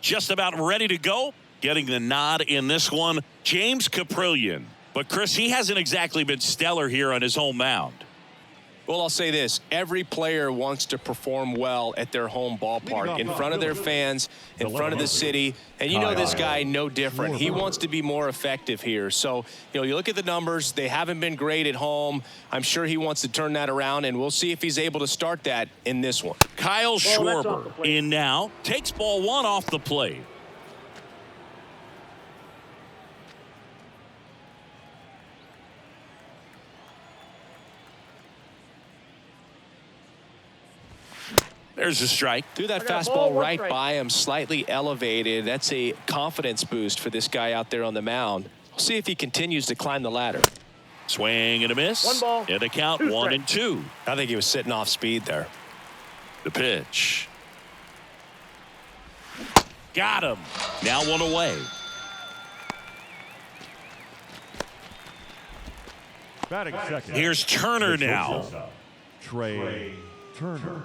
just about ready to go. Getting the nod in this one, James Caprillion. But, Chris, he hasn't exactly been stellar here on his home mound. Well, I'll say this. Every player wants to perform well at their home ballpark, in front of their fans, in front of the city. And you know this guy no different. He wants to be more effective here. So, you know, you look at the numbers. They haven't been great at home. I'm sure he wants to turn that around, and we'll see if he's able to start that in this one. Kyle Schwarber in now. Takes ball one off the plate. There's a strike. Threw that fastball right by him, slightly elevated. That's a confidence boost for this guy out there on the mound. We'll see if he continues to climb the ladder. Swing and a miss. One ball. And a count 1-2. I think he was sitting off speed there. The pitch. Got him. Now one away. Batting second. Here's Turner now. Trey Turner.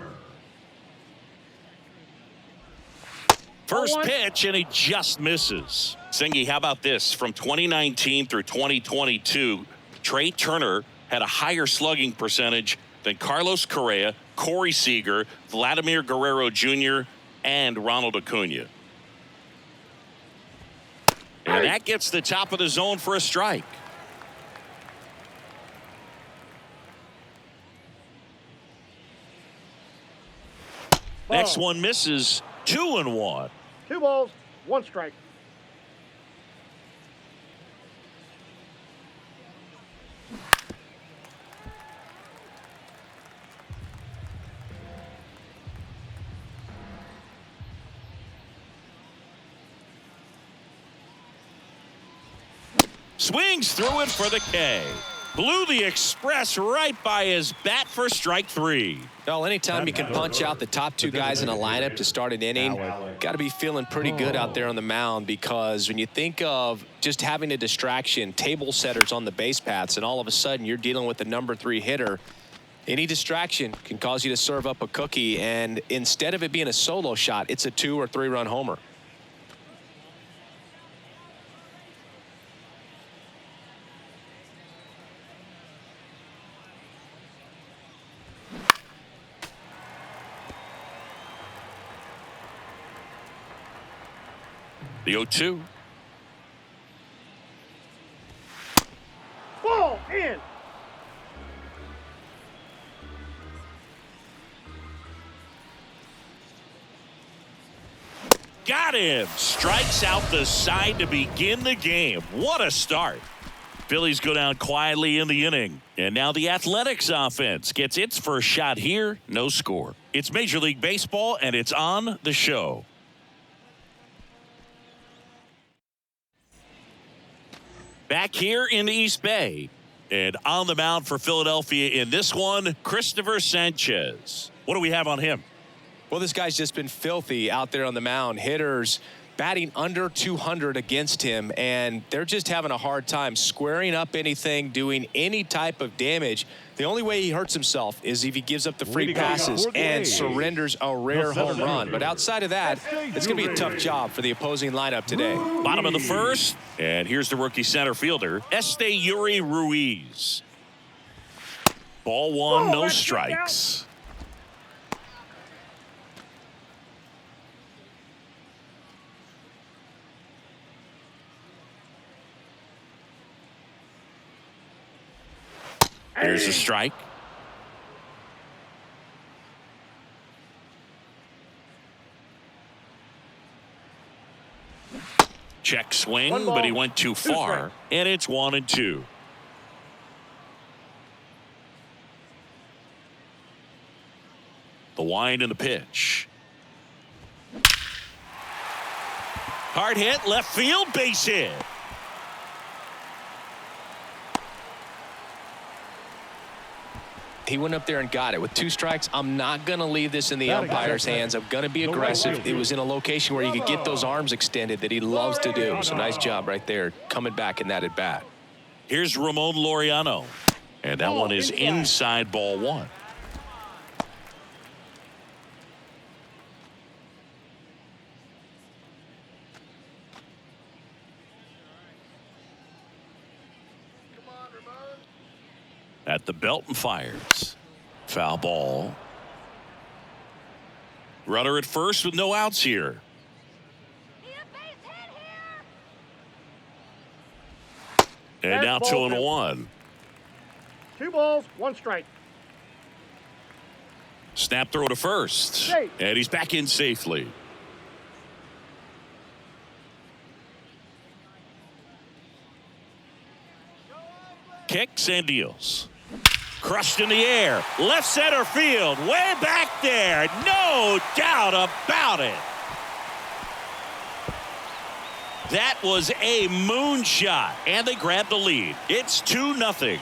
First pitch, and he just misses. Singy, how about this? From 2019 through 2022, Trey Turner had a higher slugging percentage than Carlos Correa, Corey Seager, Vladimir Guerrero Jr., and Ronald Acuna. And that gets the top of the zone for a strike. Next one misses. 2-1. 2 balls, 1 strike. Swings through it for the K. Blew the express right by his bat for strike 3. Well, anytime you can punch out the top 2 guys in a lineup to start an inning, got to be feeling pretty good out there on the mound, because when you think of just having a distraction, table setters on the base paths, and all of a sudden you're dealing with the number 3 hitter, any distraction can cause you to serve up a cookie, and instead of it being a solo shot, it's a 2 or 3 run homer. The 0-2. Ball in. Got him. Strikes out the side to begin the game. What a start. Phillies go down quietly in the inning. And now the Athletics offense gets its first shot here. No score. It's Major League Baseball, and it's on the show. Back here in the East Bay. And on the mound for Philadelphia in this one, Christopher Sanchez. What do we have on him? Well, this guy's just been filthy out there on the mound. Hitters batting under 200 against him, and they're just having a hard time squaring up anything, doing any type of damage. The only way he hurts himself is if he gives up the free passes and surrenders a rare home run. But outside of that, it's going to be a tough job for the opposing lineup today. Bottom of the first, and here's the rookie center fielder, Esteury Ruiz. Ball one, no strikes. There's a strike. Check swing, but he went too far, and it's 1-2. The wind and the pitch. Hard hit, left field, base hit. He went up there and got it. With 2 strikes, I'm not going to leave this in the umpire's hands. I'm going to be aggressive. It was in a location where you could get those arms extended that he loves to do. So nice job right there, coming back in that at bat. Here's Ramon Laureano. And that one is inside ball 1. At the belt and fires. Foul ball. Runner at first with no outs here. And now 2-1. 2 balls, 1 strike. Snap throw to first. Safe. And he's back in safely. Kicks and deals. Crushed in the air. Left center field. Way back there. No doubt about it. That was a moonshot. And they grabbed the lead. It's 2-0.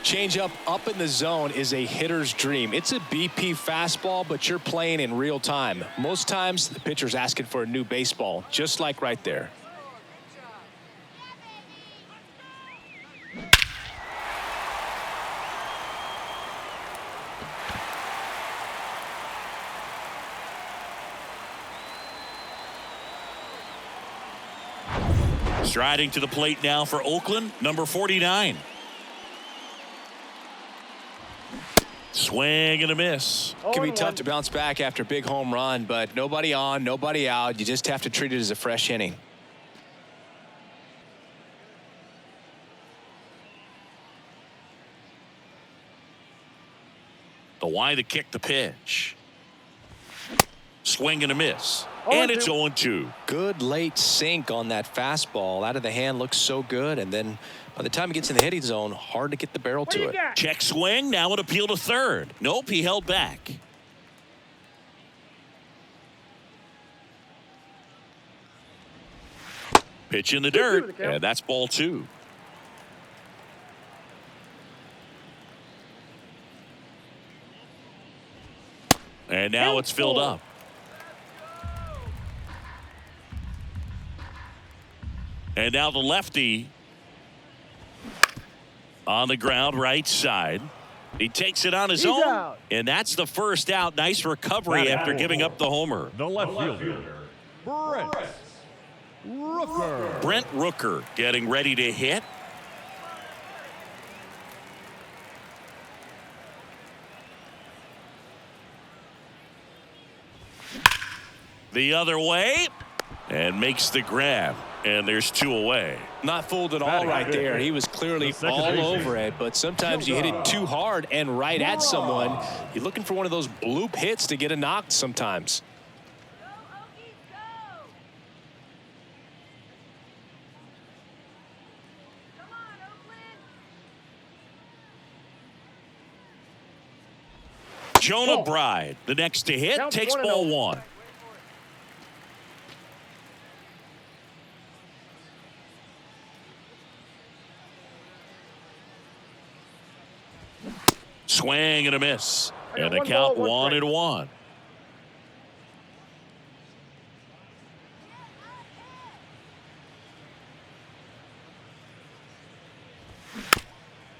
Changeup up in the zone is a hitter's dream. It's a BP fastball, but you're playing in real time. Most times, the pitcher's asking for a new baseball, just like right there. Striding to the plate now for Oakland, number 49. Swing and a miss. It can be tough to bounce back after a big home run, but nobody on, nobody out. You just have to treat it as a fresh inning. The wide to kick the pitch. Swing and a miss. And it's 0-2. Good late sink on that fastball. Out of the hand looks so good, and then by the time it gets in the hitting zone, hard to get the barrel to it. Check swing. Now an appeal to third. Nope, he held back. Pitch in the dirt, and that's ball 2. And now it's filled up. And now the lefty on the ground, right side. He takes it on his own, out. And that's the first out. Nice recovery after giving up the homer. The left fielder, Brent Rooker. Brent Rooker getting ready to hit. The other way, and makes the grab. And there's 2 away. Not fooled at all right there. He was clearly all over it, but sometimes you hit it too hard and right at someone. You're looking for one of those bloop hits to get a knock sometimes. Jonah Bride, the next to hit, takes ball 1. Swing and a miss. And the count 1-1.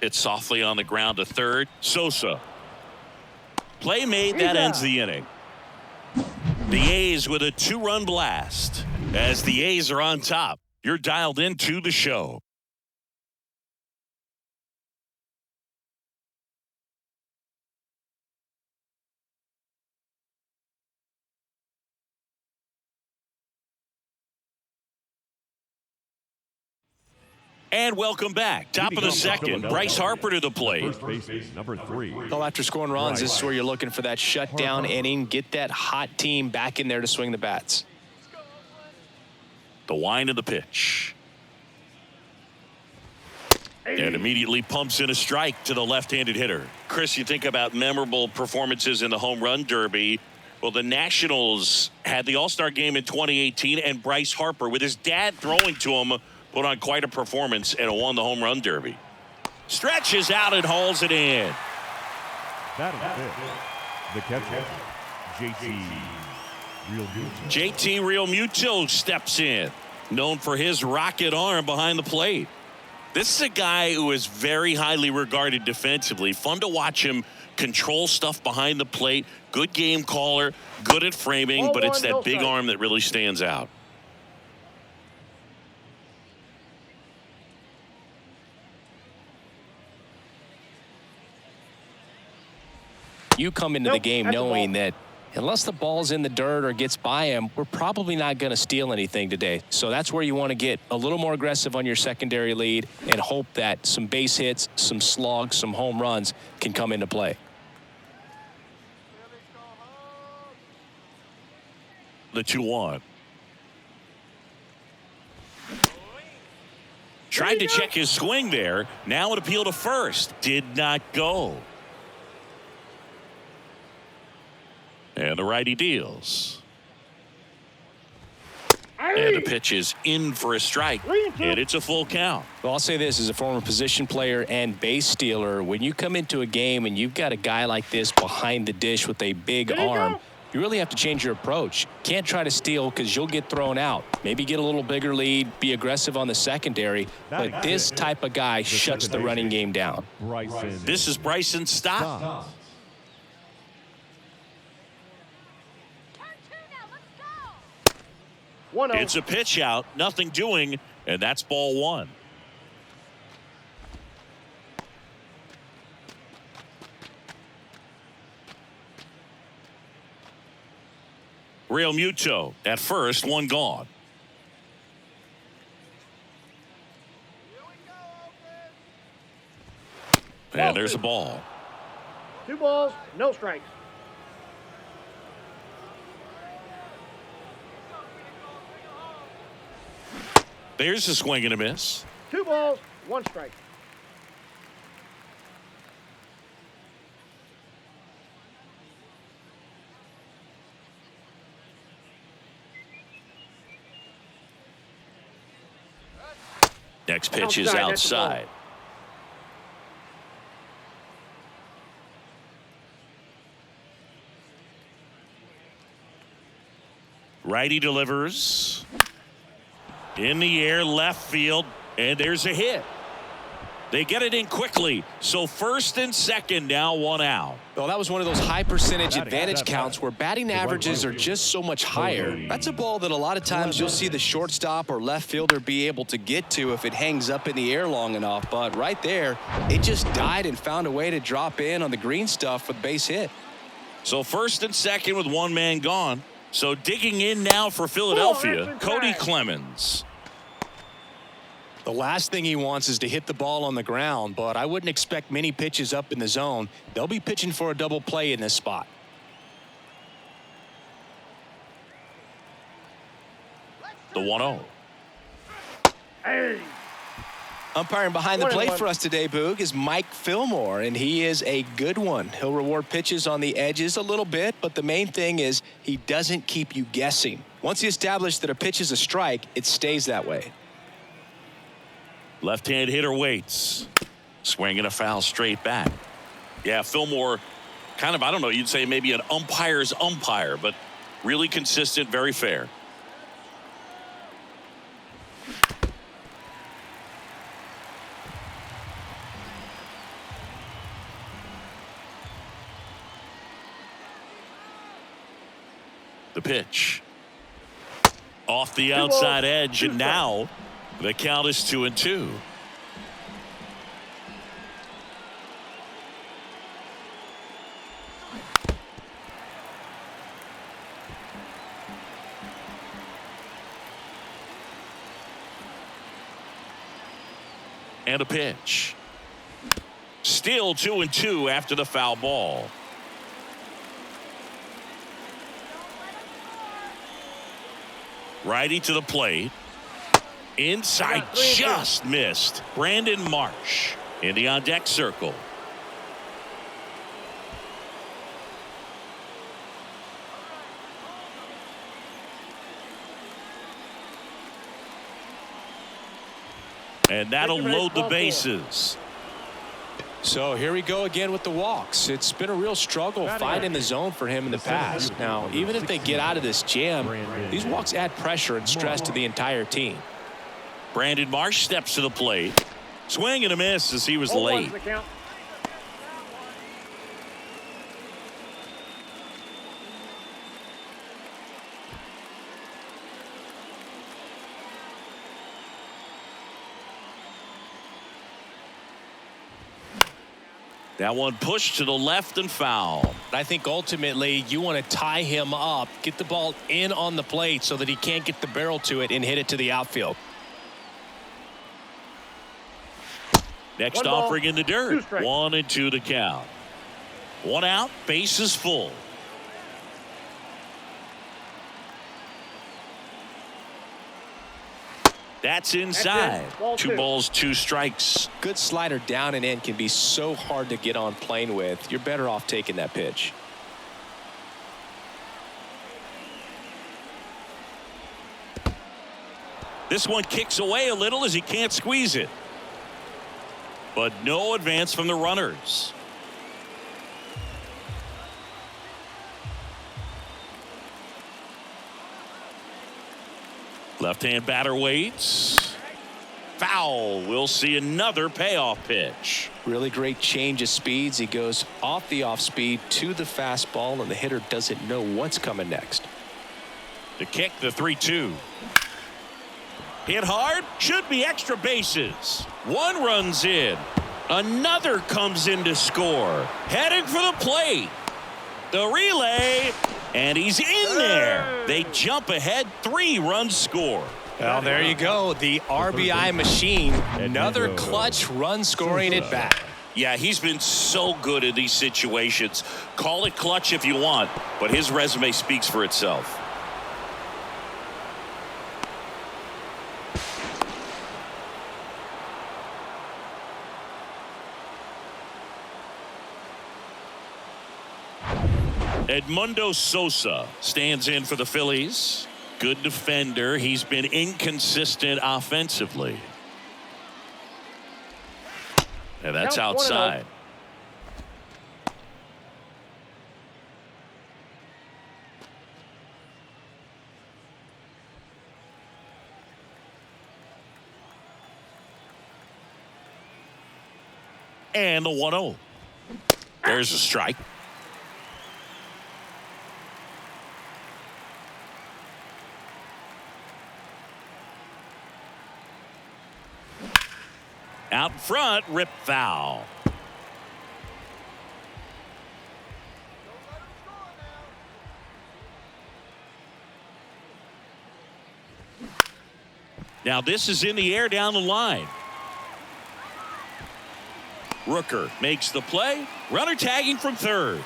It's softly on the ground to third. Sosa. Play made. That ends the inning. The A's with a 2-run blast. As the A's are on top, you're dialed into the show. And welcome back. Top of the second, Bryce Harper to the plate. First baseman, number 3. Well, after scoring runs, this is where you're looking for that shutdown inning. Get that hot team back in there to swing the bats. The wind of the pitch. And immediately pumps in a strike to the left-handed hitter. Chris, you think about memorable performances in the home run derby. Well, the Nationals had the All-Star game in 2018, and Bryce Harper, with his dad throwing to him, put on quite a performance and won the home run derby. Stretches out and hauls it in. Batting fifth, the catcher, JT Realmuto. JT Realmuto steps in, known for his rocket arm behind the plate. This is a guy who is very highly regarded defensively. Fun to watch him control stuff behind the plate. Good game caller, good at framing, but it's that big arm that really stands out. You come into the game knowing that unless the ball's in the dirt or gets by him, we're probably not going to steal anything today. So that's where you want to get a little more aggressive on your secondary lead and hope that some base hits, some slugs, some home runs can come into play. The 2-1. Tried to check his swing there. Now an appeal to first. Did not go. And the righty deals. And the pitch is in for a strike. And it's a full count. Well, I'll say this as a former position player and base stealer. When you come into a game and you've got a guy like this behind the dish with a big arm, you really have to change your approach. Can't try to steal because you'll get thrown out. Maybe get a little bigger lead, be aggressive on the secondary. But this type of guy shuts the running game down. This is Bryson Stott. It's a pitch out, nothing doing, and that's ball one. Real Muto at first, one gone. And there's a ball. 2 balls, no strikes. There's a swing and a miss. 2 balls, 1 strike. Next pitch is outside. Righty delivers. In the air, left field, and there's a hit. They get it in quickly, so first and second, now 1 out. Well, that was one of those high percentage advantage counts where batting averages are just so much higher. That's a ball that a lot of times you'll see the shortstop or left fielder be able to get to if it hangs up in the air long enough. But right there, it just died and found a way to drop in on the green stuff with base hit. So first and second with 1 man gone. So digging in now for Philadelphia, Cody Clemens. The last thing he wants is to hit the ball on the ground, but I wouldn't expect many pitches up in the zone. They'll be pitching for a double play in this spot. The 1-0. Hey. Umpiring behind the plate for us today, Boog, is Mike Fillmore, and he is a good one. He'll reward pitches on the edges a little bit, but the main thing is he doesn't keep you guessing. Once you establish that a pitch is a strike, it stays that way. Left-hand hitter waits. Swinging a foul straight back. Yeah, Fillmore, kind of, I don't know, you'd say maybe an umpire's umpire, but really consistent, very fair. The pitch. Off the outside edge, and now the count is 2-2. And a pitch. Still 2-2 after the foul ball. Righty to the plate. Inside, just missed. Brandon Marsh in the on-deck circle. And that'll load the bases. So here we go again with the walks. It's been a real struggle finding the zone for him in the past. Now, even if they get out of this jam, these walks add pressure and stress to the entire team. Brandon Marsh steps to the plate. Swing and a miss as he was 0-1's late. the count. That one pushed to the left and foul. I think ultimately you want to tie him up, get the ball in on the plate so that he can't get the barrel to it and hit it to the outfield. Next offering in the dirt. 1-2 the count. 1 out, bases full. That's inside. Ball 2 2. balls, 2 strikes. Good slider down and in can be so hard to get on plane with. You're better off taking that pitch. This one kicks away a little as he can't squeeze it. But no advance from the runners. Left-hand batter waits. Foul. We'll see another payoff pitch. Really great change of speeds. He goes off the off speed to the fastball, and the hitter doesn't know what's coming next. The kick, the 3-2. Hit hard, should be extra bases. 1 runs in. Another comes in to score. Heading for the plate. The relay, and he's in there. They jump ahead, 3 runs score. Well, there you go. The RBI machine. Another clutch run scoring at bat. Yeah, he's been so good in these situations. Call it clutch if you want, but his resume speaks for itself. Edmundo Sosa stands in for the Phillies. Good defender. He's been inconsistent offensively. And that's outside. And the 1-0. There's a strike. Out front, rip foul. Now this is in the air down the line. Rooker makes the play. Runner tagging from third.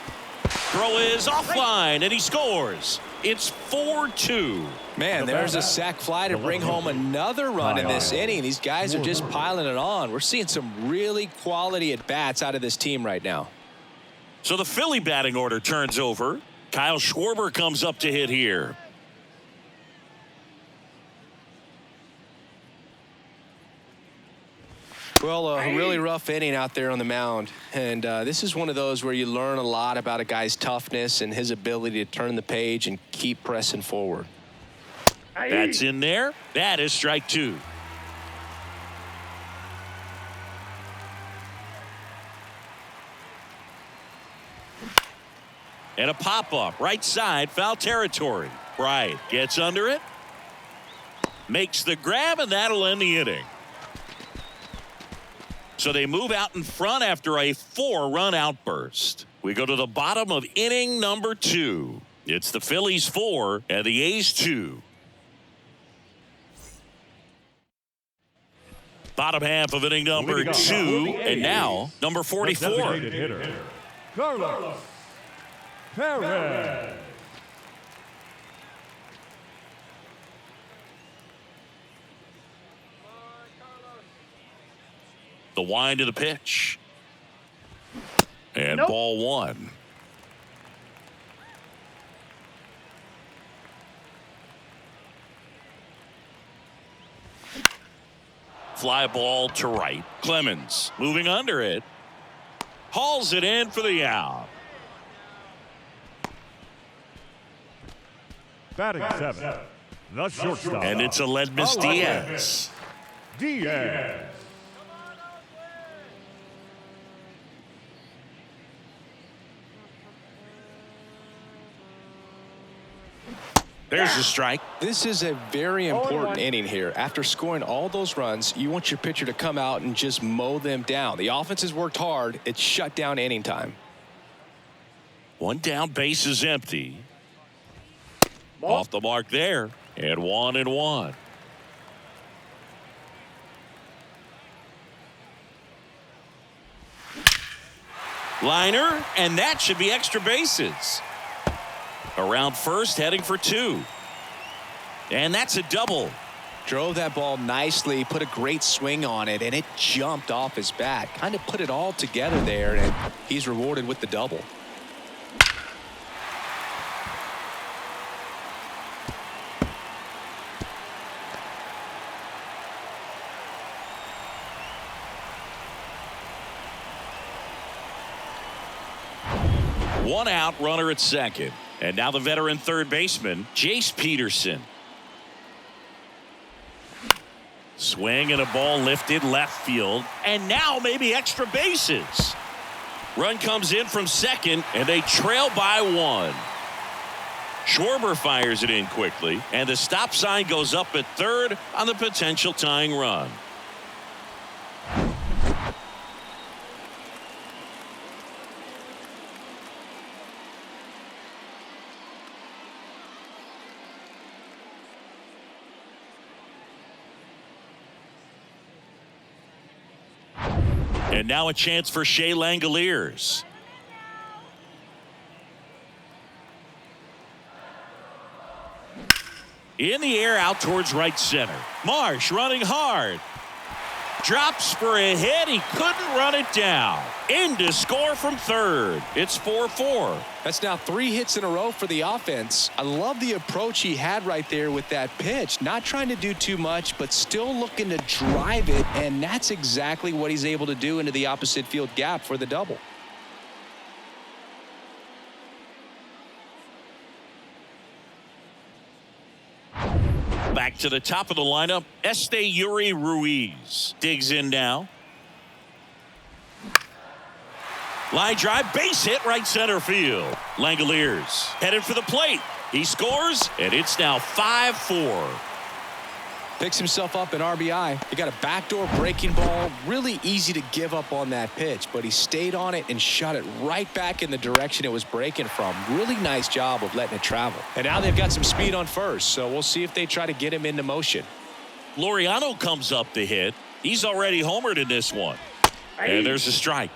Throw is offline, and he scores. It's 4-2. Man, there's a sac fly to bring home another run in this inning. These guys are just piling it on. We're seeing some really quality at-bats out of this team right now. So the Philly batting order turns over. Kyle Schwarber comes up to hit here. Well, a really rough inning out there on the mound. And this is one of those where you learn a lot about a guy's toughness and his ability to turn the page and keep pressing forward. That's in there. That is strike 2. And a pop-up, right side, foul territory. Bryant gets under it. Makes the grab, and that'll end the inning. So they move out in front after a 4-run outburst. We go to the bottom of inning number 2. It's the Phillies 4 and the A's 2. Bottom half of inning number 2, and now number 44. Carlos Perez. The wind of the pitch. And ball 1. Fly ball to right. Clemens moving under it. Hauls it in for the out. Batting 7. The shortstop. And it's Aledmus Diaz. Diaz. There's the strike. This is a very 0-1. important inning here. After scoring all those runs, you want your pitcher to come out and just mow them down. The offense has worked hard. It's shut down inning time. One down, base is empty. Ball. Off the mark there. And 1-1. Liner, and that should be extra bases. Around first, heading for 2. And that's a double. Drove that ball nicely, put a great swing on it, and it jumped off his bat. Kind of put it all together there, and he's rewarded with the double. One out, runner at second. And now the veteran third baseman, Jace Peterson. Swing and a ball lifted left field. And now maybe extra bases. Run comes in from second, and they trail by 1. Schwarber fires it in quickly, and the stop sign goes up at third on the potential tying run. And now a chance for Shea Langoliers. In the air out towards right center. Marsh running hard. Drops for a hit. He couldn't run it down. In to score from third. It's 4-4. That's now 3 hits in a row for the offense. I love the approach he had right there with that pitch. Not trying to do too much, but still looking to drive it, and that's exactly what he's able to do into the opposite field gap for the double. Back to the top of the lineup, Esteury Ruiz digs in now. Line drive, base hit, right center field. Langoliers headed for the plate. He scores, and it's now 5-4. Picks himself up an RBI. He got a backdoor breaking ball. Really easy to give up on that pitch, but he stayed on it and shot it right back in the direction it was breaking from. Really nice job of letting it travel. And now they've got some speed on first, so we'll see if they try to get him into motion. Laureano comes up to hit. He's already homered in this one. And there's a strike.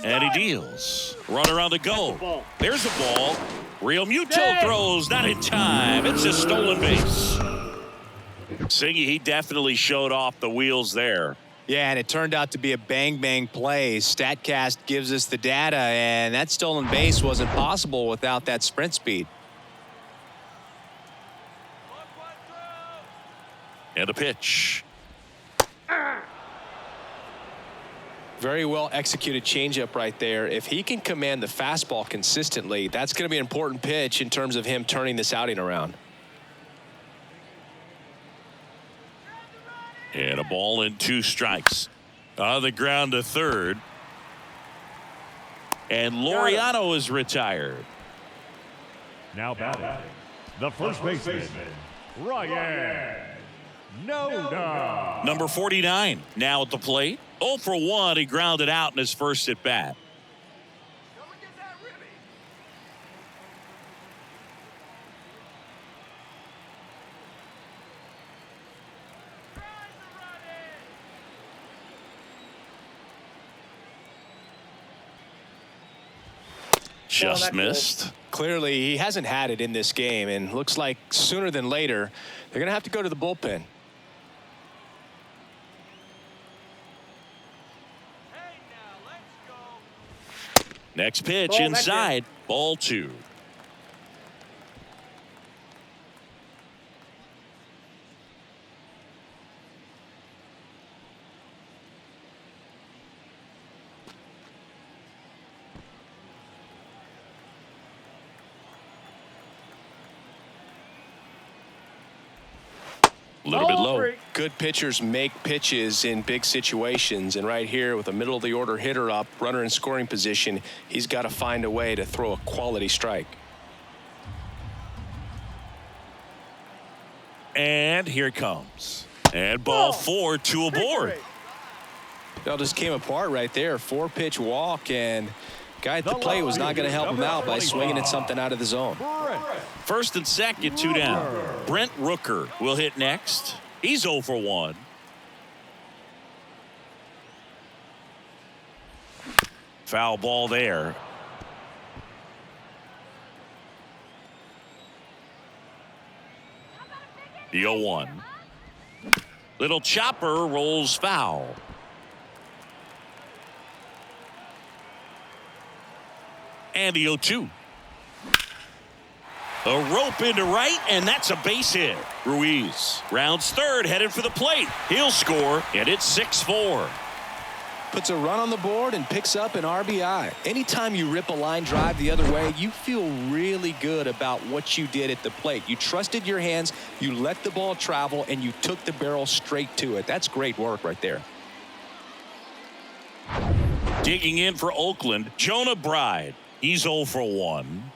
And he deals. Runner on the go. There's a ball. Real Muto throws, not in time. It's a stolen base. Singy, he definitely showed off the wheels there. Yeah, and it turned out to be a bang-bang play. StatCast gives us the data, and that stolen base wasn't possible without that sprint speed. And a pitch. Very well executed changeup right there. If he can command the fastball consistently, that's going to be an important pitch in terms of him turning this outing around. And a ball and 2 strikes. On the ground to third. And Laureano is retired. Now batting, the first baseman, Ryan Noda. Number 49 now at the plate. 0 for 1. He grounded out in his first at bat. Just missed. Clearly, he hasn't had it in this game, and looks like sooner than later, they're going to have to go to the bullpen. Next pitch inside. Ball 2. A little bit Ball low. 3. Good pitchers make pitches in big situations, and right here with a middle-of-the-order hitter up, runner in scoring position, he's got to find a way to throw a quality strike. And here it comes. And ball 4, 2 aboard. It all just came apart right there. 4-pitch walk, and guy at the plate was not going to help him out by swinging at something out of the zone. First and second, 2 down. Brent Rooker will hit next. He's 0 for 1. Foul ball there. The 0-1. Little chopper rolls foul. And the 0-2. A rope into right, and that's a base hit. Ruiz rounds third, headed for the plate. He'll score, and it's 6-4. Puts a run on the board and picks up an RBI. Anytime you rip a line drive the other way, you feel really good about what you did at the plate. You trusted your hands, you let the ball travel, and you took the barrel straight to it. That's great work right there. Digging in for Oakland, Jonah Bride. He's 0 for 1.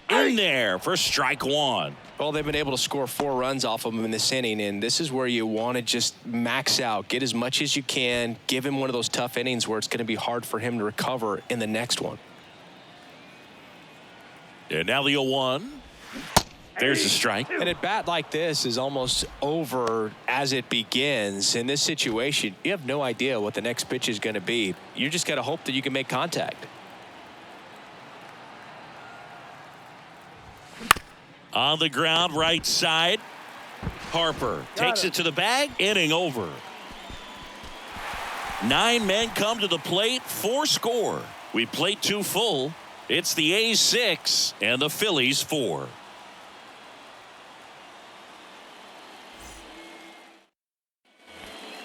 In there for strike 1. Well, they've been able to score 4 runs off of him in this inning, and this is where you want to just max out, get as much as you can, give him one of those tough innings where it's going to be hard for him to recover in the next one. And now the 0-1. There's a strike. And at bat like this is almost over as it begins. In this situation, you have no idea what the next pitch is going to be. You just got to hope that you can make contact. On the ground, right side. Harper takes it to the bag. Inning over. 9 men come to the plate. 4 score. We played 2 full. It's the A's 6 and the Phillies 4.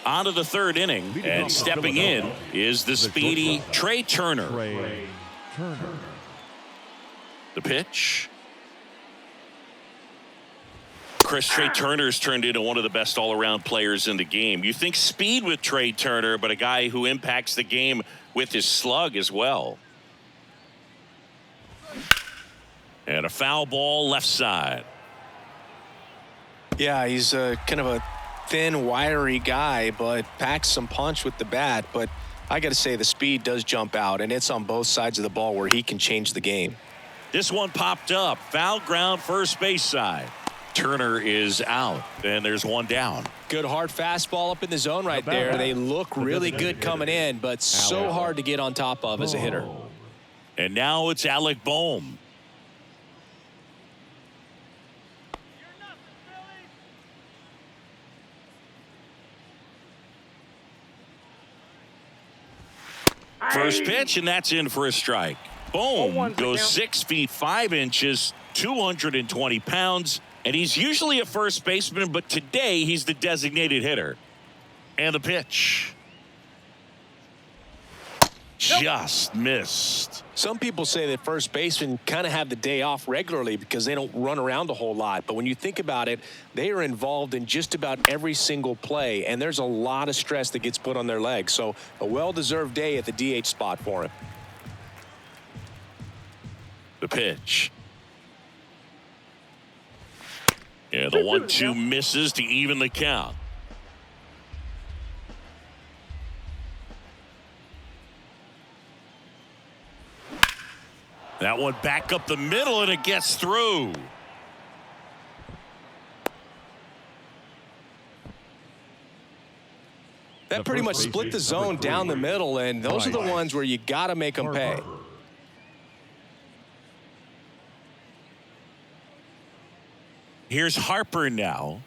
On to the 3rd inning, and stepping in is the speedy Trey Turner. The pitch. Chris, Trey Turner's turned into one of the best all-around players in the game. You think speed with Trey Turner, but a guy who impacts the game with his slug as well. And a foul ball left side. Yeah, he's kind of a thin, wiry guy, but packs some punch with the bat. But I got to say, the speed does jump out, and it's on both sides of the ball where he can change the game. This one popped up. Foul ground, first base side. Turner is out, and there's 1 down. Good hard fastball up in the zone right there. They look really good coming in, but so hard to get on top of as a hitter. And now it's Alec Boehm. First pitch, and that's in for a strike. Boehm goes 6 feet 5 inches, 220 pounds, and he's usually a first baseman, but today he's the designated hitter. And the pitch. Just missed. Some people say that first basemen kind of have the day off regularly because they don't run around a whole lot. But when you think about it, they are involved in just about every single play, and there's a lot of stress that gets put on their legs. So a well-deserved day at the DH spot for him. The pitch. Yeah, the 1-2 misses to even the count. That one back up the middle, and it gets through. That pretty much split the zone down the middle, and those are the ones where you got to make them pay. Here's Harper now.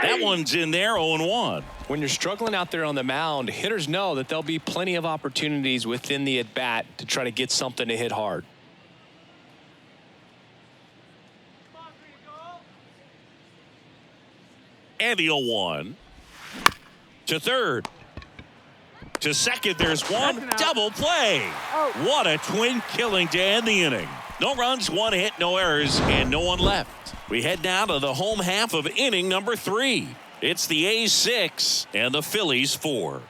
That one's in there, 0-1. When you're struggling out there on the mound, hitters know that there'll be plenty of opportunities within the at-bat to try to get something to hit hard. And the 0-1. To third. To second, there's one. Double play. What a twin killing to end the inning. No runs, 1 hit, no errors, and no one left. We head now to the home half of inning number 3. It's the A's 6 and the Phillies 4.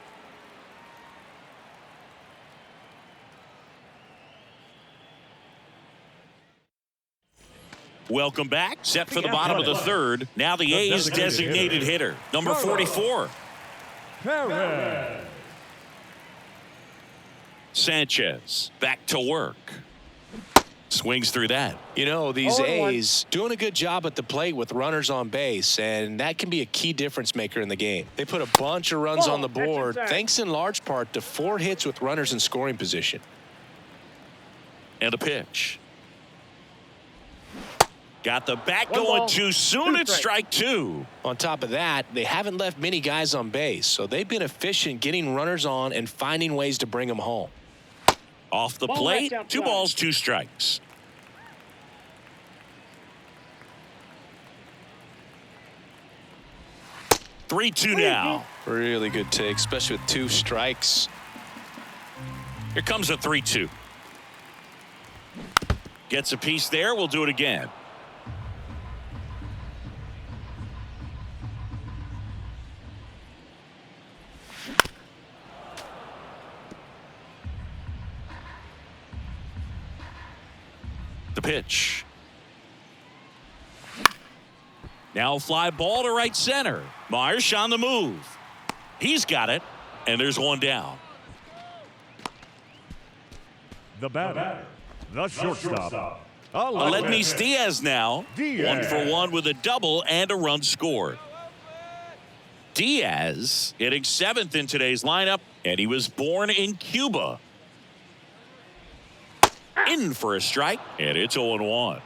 Welcome back. Set for the bottom of the third. Now the A's designated hitter, number 44. Sanchez back to work. Swings through that. You know, these A's doing a good job at the plate with runners on base, and that can be a key difference maker in the game. They put a bunch of runs on the board, thanks in large part to 4 hits with runners in scoring position. And a pitch. Got the bat going too soon. It's strike 2. On top of that, they haven't left many guys on base, so they've been efficient getting runners on and finding ways to bring them home. Off the plate, 2 balls, 2 strikes. Three-two now. Really good take, especially with 2 strikes. Here comes a 3-2. Gets a piece there. We'll do it again. The pitch. Now fly ball to right center. Myers on the move. He's got it, and there's 1 down. The batter, the shortstop, Aledmys Diaz now. 1 for 1 with a double and a run scored. Diaz hitting 7th in today's lineup, and he was born in Cuba. In for a strike, and it's 0-1.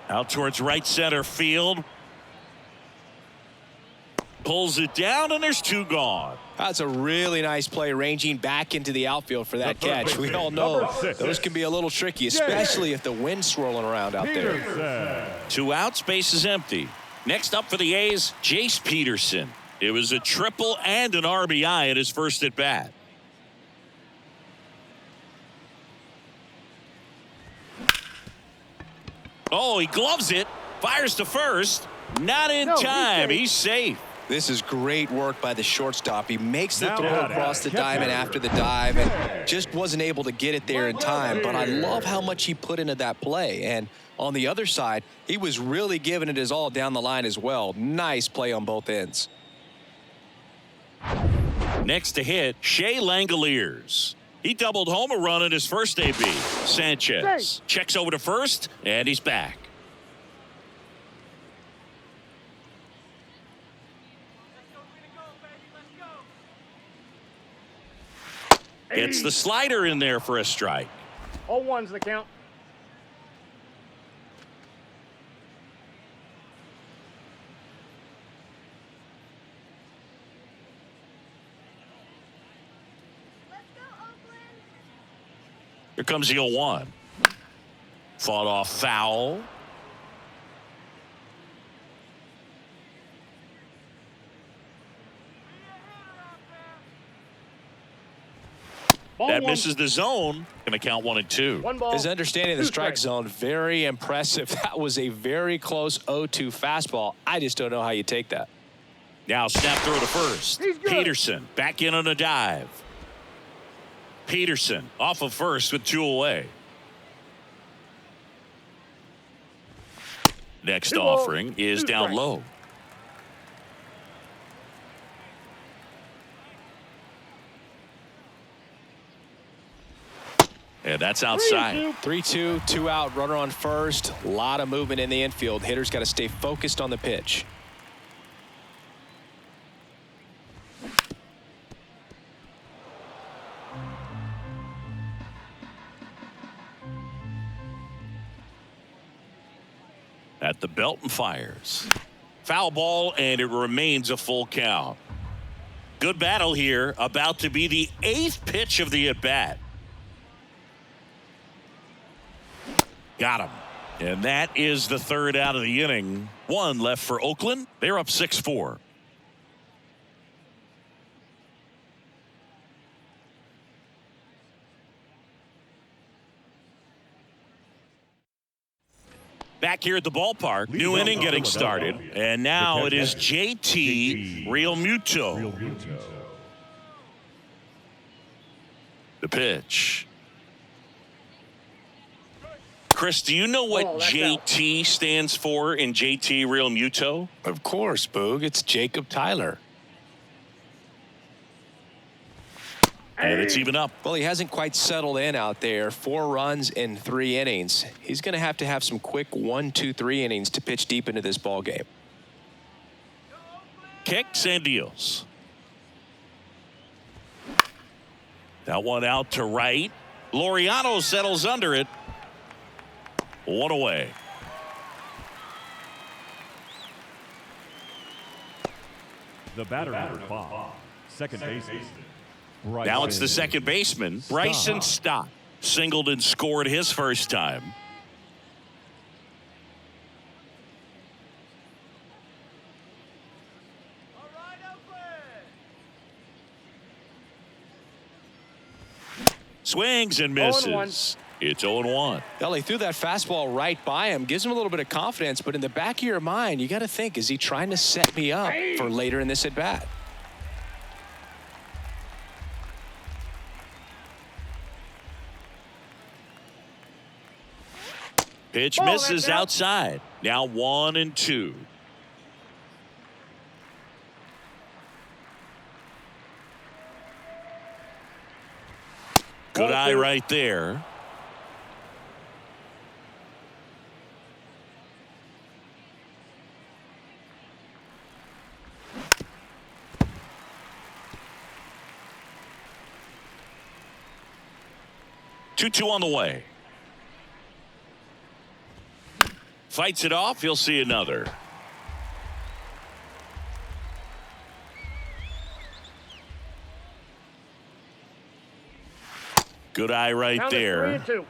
Out towards right center field. Pulls it down, and there's 2 gone. That's a really nice play, ranging back into the outfield for that catch. We all know those can be a little tricky, especially if the wind's swirling around out there. 2 outs, base is empty. Next up for the A's, Jace Peterson. It was a triple and an RBI at his first at bat. Oh, he gloves it, fires to first. Not in time. He's safe. This is great work by the shortstop. He makes the throw across the diamond after the dive and just wasn't able to get it there in time. But I love how much he put into that play. And on the other side, he was really giving it his all down the line as well. Nice play on both ends. Next to hit, Shea Langoliers. He doubled home a run in his first AB. Sanchez checks over to first, and he's back. Gets the slider in there for a strike. 0-1's the count. Here comes the 0-1. Fought off foul. That misses the zone. Going to count 1 and 2. 1 ball. His understanding of the strike zone, very impressive. That was a very close 0-2 fastball. I just don't know how you take that. Now snap throw to first. Peterson back in on a dive. Peterson off of first with 2 away. Next offering is down low. And that's outside. 3-2, 2 out, runner on first. A lot of movement in the infield. Hitters got to stay focused on the pitch. At the belt and fires. Foul ball, and it remains a full count. Good battle here. About to be the 8th pitch of the at-bat. Got him. And that is the third out of the inning. One left for Oakland. They're up 6-4. Back here at the ballpark, new inning getting started. And now it is JT Realmuto. The pitch. Chris, do you know what JT stands for in JT Realmuto? Of course, Boog. It's Jacob Tyler. And it's even up. Well, he hasn't quite settled in out there. 4 runs in 3 innings. He's going to have some quick 1, 2, 3 innings to pitch deep into this ball game. Kicks and deals. That one out to right. Laureano settles under it. 1 away. The batter number 5, second baseman. Now it's the second baseman, Bryson Stott. Singled and scored his first time. Swings and misses. It's 0-1. Well, he threw that fastball right by him. Gives him a little bit of confidence, but in the back of your mind, you got to think, is he trying to set me up for later in this at-bat? Pitch misses outside. Now 1-2. Good eye right there. Two on the way. Fights it off. He'll see another. Good eye right there. 3-2.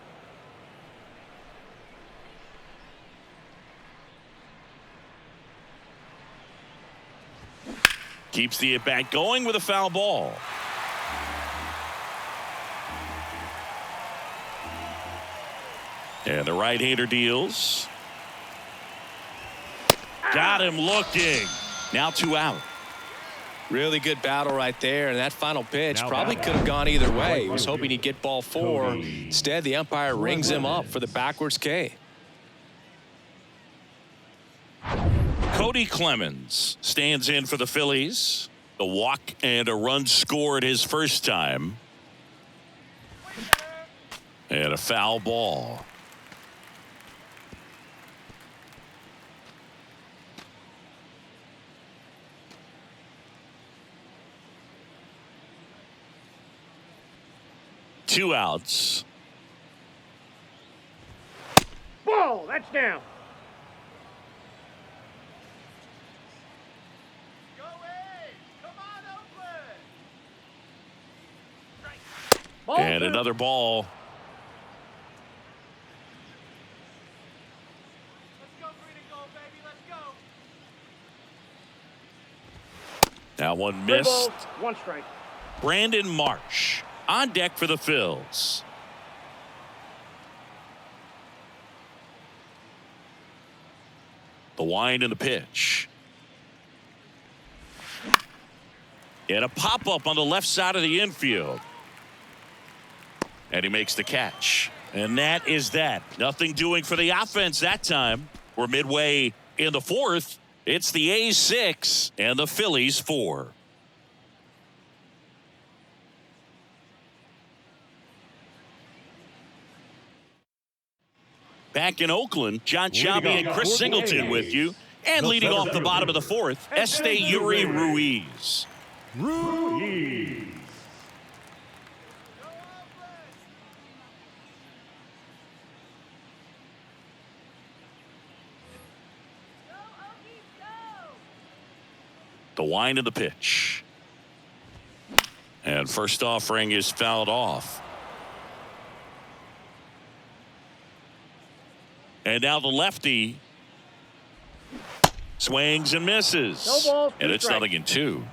Keeps the at-bat going with a foul ball. And the right-hander deals. Got him looking. Now 2 out. Really good battle right there, and that final pitch probably could have gone either way. He was hoping he'd get ball 4. Instead, the umpire rings him up for the backwards K. Cody Clemens stands in for the Phillies. The walk and a run scored his first time. And a foul ball. Two outs. Ball, that's down. Ball And 2. another ball. That one 3 missed. balls, 1 strike. Brandon Marsh on deck for the Phils. The wind and the pitch. And a pop-up on the left side of the infield. And he makes the catch. And that is that. Nothing doing for the offense that time. We're midway in the 4th. It's the A's 6 and the Phillies 4. Back in Oakland, John Shelby and Chris Singleton with you. And leading off the bottom of the 4th, Esteury Ruiz. The wind of the pitch. And first offering is fouled off. And now the lefty swings and misses. No ball, and 2 it's strikes. 0-2.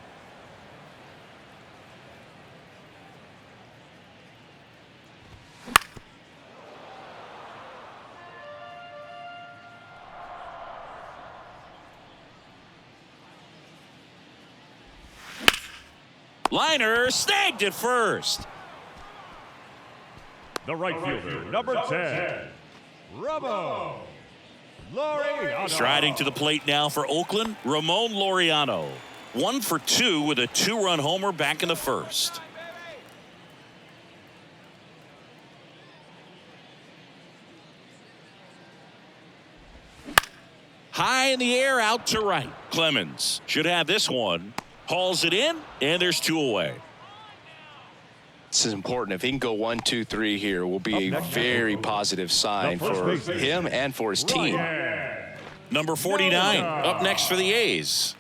Liner snagged at first. The right fielder, number 10, Ramon Laureano. Striding to the plate now for Oakland, Ramon Laureano. 1 for 2 with a 2-run homer back in the first. High in the air, out to right. Clemens should have this one. Hauls it in, and there's 2 away. This is important. If he can go 1, 2, 3 here, will be a very positive sign for him and for his team. Number 49 up next for the A's.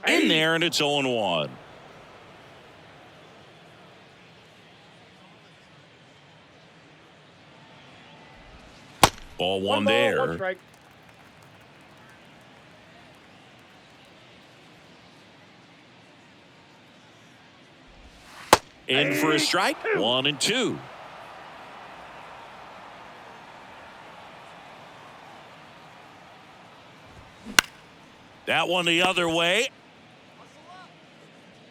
In there, and it's 0-1. Ball 1 ball, there. 1 strike. In for a strike. 1 and 2. That one the other way.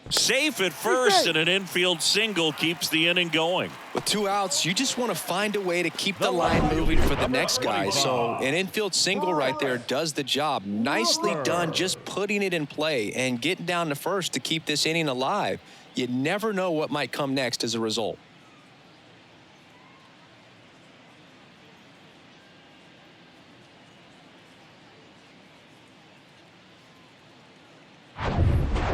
Safe at first, and an infield single keeps the inning going. With 2 outs, you just want to find a way to keep the line moving for the next guy. So an infield single right there does the job. Nicely done, just putting it in play and getting down to first to keep this inning alive. You never know what might come next as a result.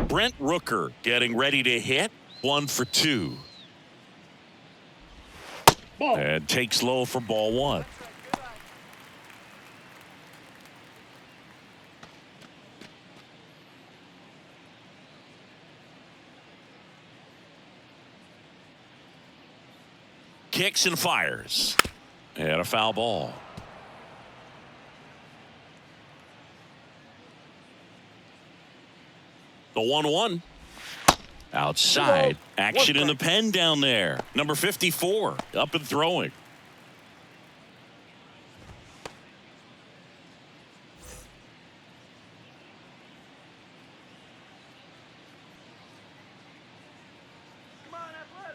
Brent Rooker getting ready to hit. 1 for 2. Ball. And takes low for ball 1. Kicks and fires. And a foul ball. The 1-1. Outside. Action in the pen down there. Number 54 up and throwing.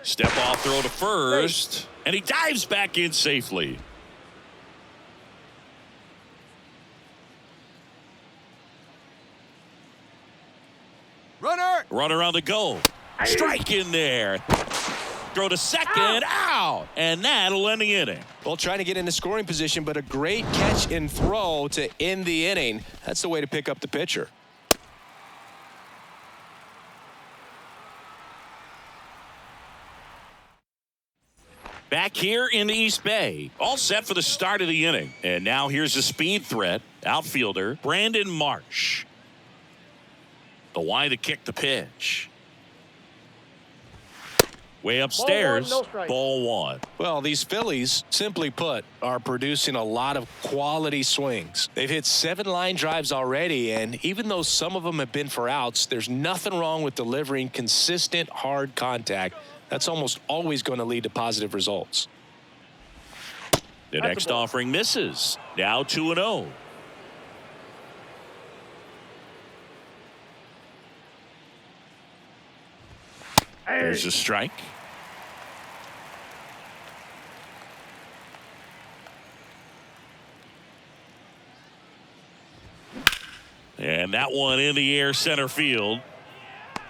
Step off throw to first. And he dives back in safely. Runner on the go. Strike in there. Throw to second. Out. And that'll end the inning. Well, trying to get into scoring position, but a great catch and throw to end the inning. That's the way to pick up the pitcher. Back here in the East Bay. All set for the start of the inning. And now here's a speed threat. Outfielder Brandon Marsh. The Y to kick the pitch. Way upstairs. Ball 1, no strike. Ball 1. Well, these Phillies, simply put, are producing a lot of quality swings. They've hit 7 line drives already, and even though some of them have been for outs, there's nothing wrong with delivering consistent, hard contact. That's almost always going to lead to positive results. The next offering misses. Now 2-0. There's a strike. And that one in the air center field.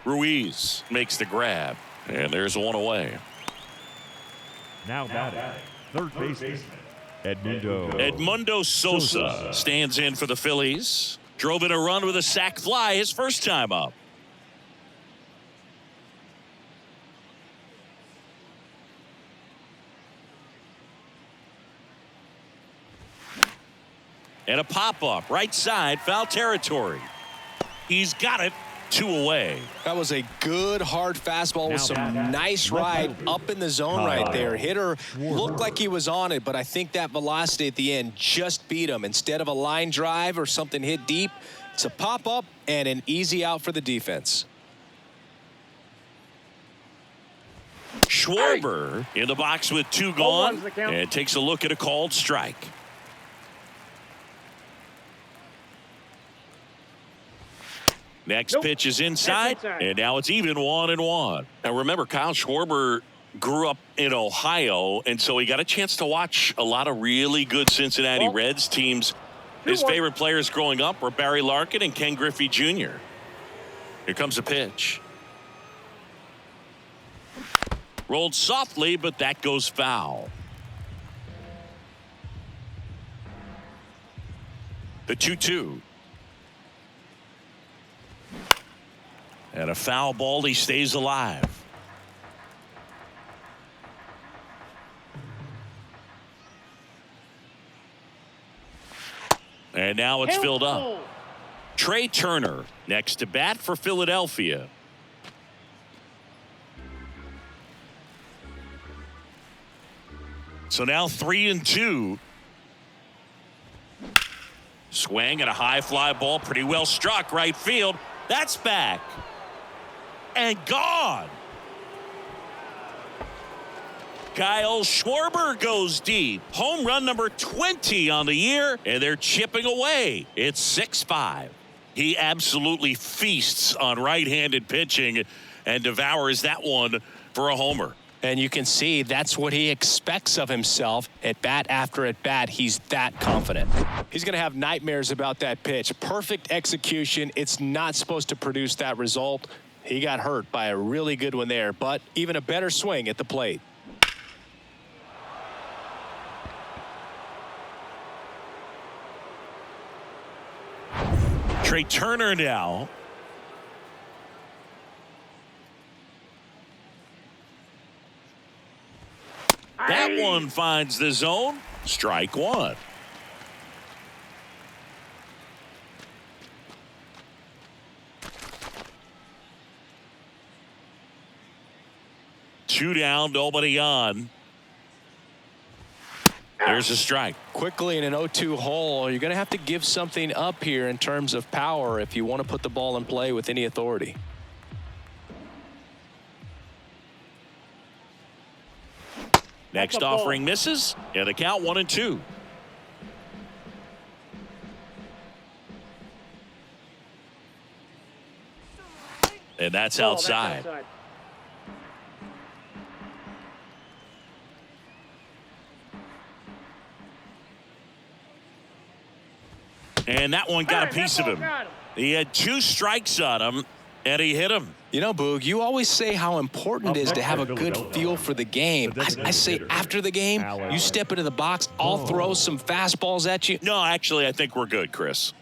Ruiz makes the grab. And there's 1 away. Now batting, third baseman, Edmundo Sosa stands in for the Phillies. Drove in a run with a sac fly his first time up. And a pop-up right side, foul territory. He's got it 2 away. That was a good hard fastball with some nice ride up in the zone right there. Hitter looked like he was on it, but I think that velocity at the end just beat him. Instead of a line drive or something hit deep, it's a pop-up and an easy out for the defense. Schwarber in the box with 2 gone and takes a look at a called strike. Next pitch is inside, and now it's even 1-1. Now remember, Kyle Schwarber grew up in Ohio, and so he got a chance to watch a lot of really good Cincinnati Reds teams. His favorite players growing up were Barry Larkin and Ken Griffey Jr. Here comes a pitch. Rolled softly, but that goes foul. The 2-2. And a foul ball, he stays alive. And now it's filled up. Trey Turner next to bat for Philadelphia. So now 3-2. Swing and a high fly ball, pretty well struck right field. That's back. And gone. Kyle Schwarber goes deep. Home run number 20 on the year, and they're chipping away. It's 6-5. He absolutely feasts on right-handed pitching and devours that one for a homer. And you can see that's what he expects of himself at bat after at bat. He's that confident. He's going to have nightmares about that pitch. Perfect execution. It's not supposed to produce that result. He got hurt by a really good one there, but even a better swing at the plate. Trey Turner now. That one finds the zone. Strike 1. Two down, nobody on. There's a strike. Quickly in an 0-2 hole, you're going to have to give something up here in terms of power if you want to put the ball in play with any authority. Next offering misses, and the count 1-2. And that's outside. And that one got a piece of him. He had 2 strikes on him, and he hit him. You know, Boog, you always say how important it is to have a good feel for the game. I say after the game, you step into the box, I'll throw some fastballs at you. No, actually, I think we're good, Chris.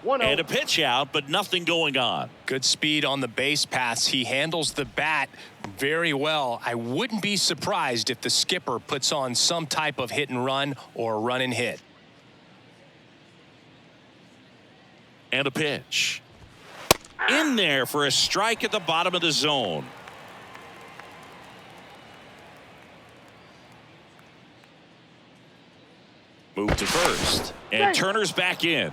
And a pitch out, but nothing going on. Good speed on the base paths. He handles the bat very well. I wouldn't be surprised if the skipper puts on some type of hit and run or run and hit. And a pitch. In there for a strike at the bottom of the zone. Move to first. And Turner's back in.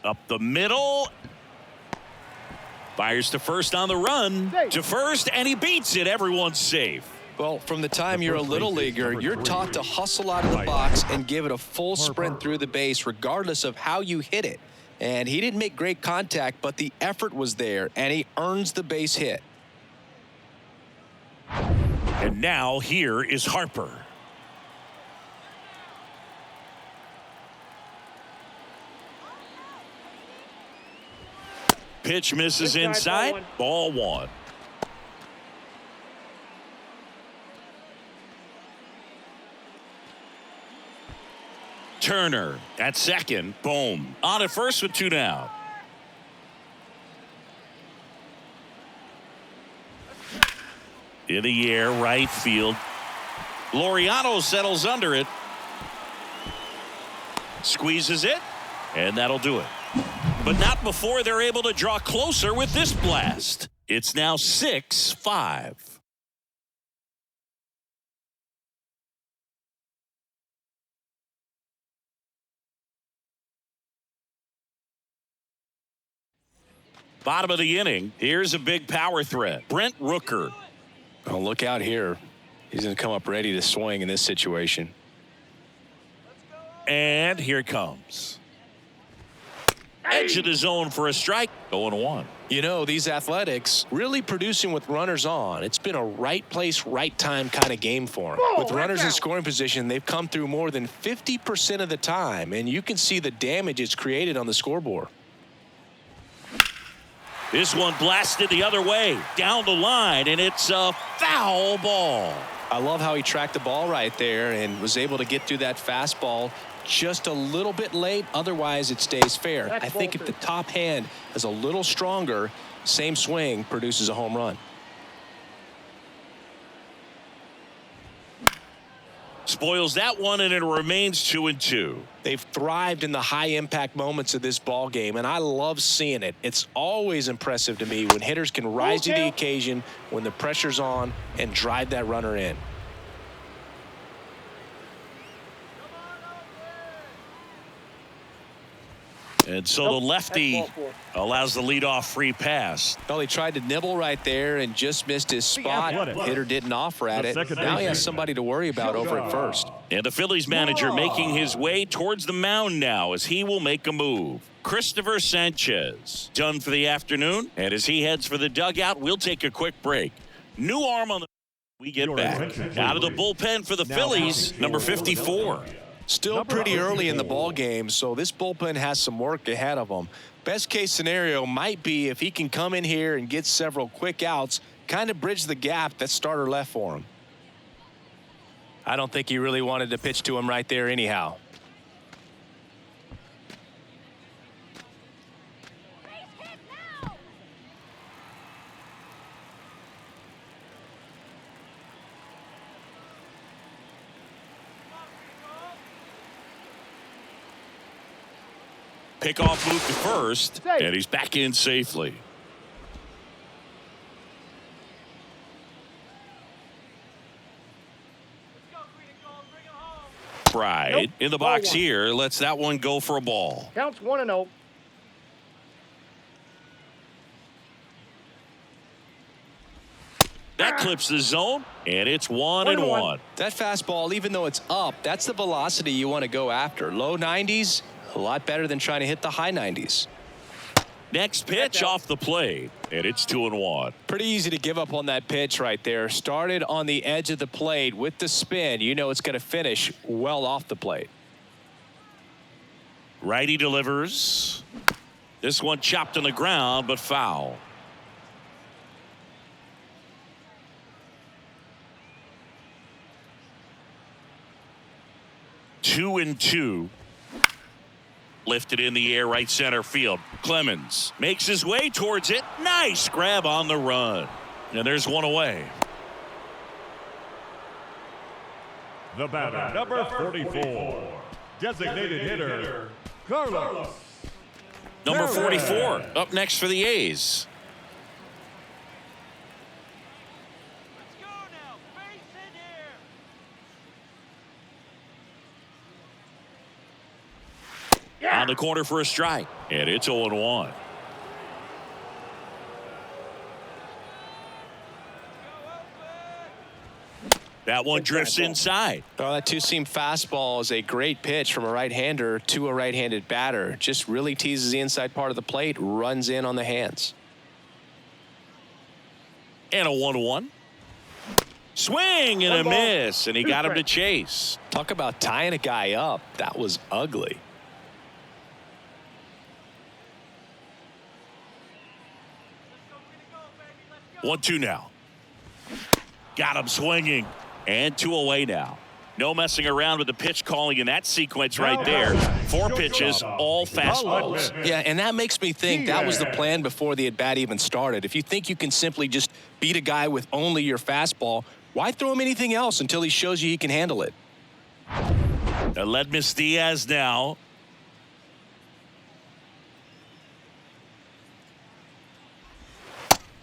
Up the middle. Fires to first on the run. To first, and he beats it. Everyone's safe. Well, from the time you're a little leaguer, you're taught to hustle out of the box and give it a full sprint through the base, regardless of how you hit it. And he didn't make great contact, but the effort was there, and he earns the base hit. And now here is Harper. Pitch misses inside. Ball 1. Turner at second. Boom. On at first with 2 down. In the air, right field. Laureano settles under it. Squeezes it, and that'll do it. But not before they're able to draw closer with this blast. It's now 6-5. Bottom of the inning. Here's a big power threat. Brent Rooker. Oh, look out here. He's going to come up ready to swing in this situation. And here it comes. Edge of the zone for a strike. 0-1. You know, these Athletics really producing with runners on. It's been a right place, right time kind of game for them. With runners in scoring position, they've come through more than 50% of the time, and you can see the damage it's created on the scoreboard. This one blasted the other way, down the line, and it's a foul ball. I love how he tracked the ball right there and was able to get through that fastball just a little bit late. Otherwise, it stays fair. I think if the top hand is a little stronger, same swing produces a home run. Spoils that one, and it remains 2-2. They've thrived in the high-impact moments of this ball game, and I love seeing it. It's always impressive to me when hitters can rise to the occasion when the pressure's on and drive that runner in. And so the lefty allows the leadoff free pass. Well, he tried to nibble right there and just missed his spot. The hitter didn't offer at it. Now he has somebody to worry about over at first. And the Phillies manager making his way towards the mound now as he will make a move. Christopher Sanchez done for the afternoon. And as he heads for the dugout, we'll take a quick break. New arm on the... We get back. Out of the bullpen for the Phillies, number 54. Still pretty early in the ball game, so this bullpen has some work ahead of them. Best case scenario might be if he can come in here and get several quick outs, kind of bridge the gap that starter left for him. I don't think he really wanted to pitch to him right there anyhow. Pickoff move to first, and he's back in safely. Pride in the box here lets that one go for a ball. Counts 1-0. That clips the zone, and it's 1-1. That fastball, even though it's up, that's the velocity you want to go after. Low 90s, a lot better than trying to hit the high 90s. Next pitch off the plate, and it's 2-1. Pretty easy to give up on that pitch right there. Started on the edge of the plate with the spin. You know it's going to finish well off the plate. Righty delivers. This one chopped on the ground, but foul. Two and two. Lifted in the air, right center field. Clemens makes his way towards it. Nice grab on the run. And there's one away. The batter, number 44. Designated hitter, Carlos. Number 44 up next for the A's. On the corner for a strike, and it's 0-1. That one drifts inside. Oh, that two-seam fastball is a great pitch from a right-hander to a right-handed batter. Just really teases the inside part of the plate, runs in on the hands. And a 1-1. Swing and a miss, and he got him to chase. Talk about tying a guy up. That was ugly. 1-2 now. Got him swinging. And 2 away now. No messing around with the pitch calling in that sequence right there. 4 pitches, all fastballs. Yeah, and that makes me think that was the plan before the at-bat even started. If you think you can simply just beat a guy with only your fastball, why throw him anything else until he shows you he can handle it? Aledmys Diaz now.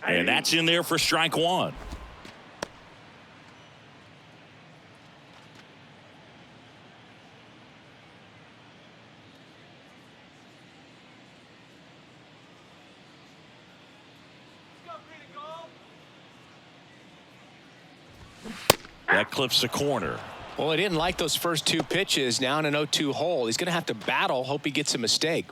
And that's in there for strike 1. That clips the corner. Well, he didn't like those first 2 pitches. Now in an 0-2 hole, he's going to have to battle, hope he gets a mistake.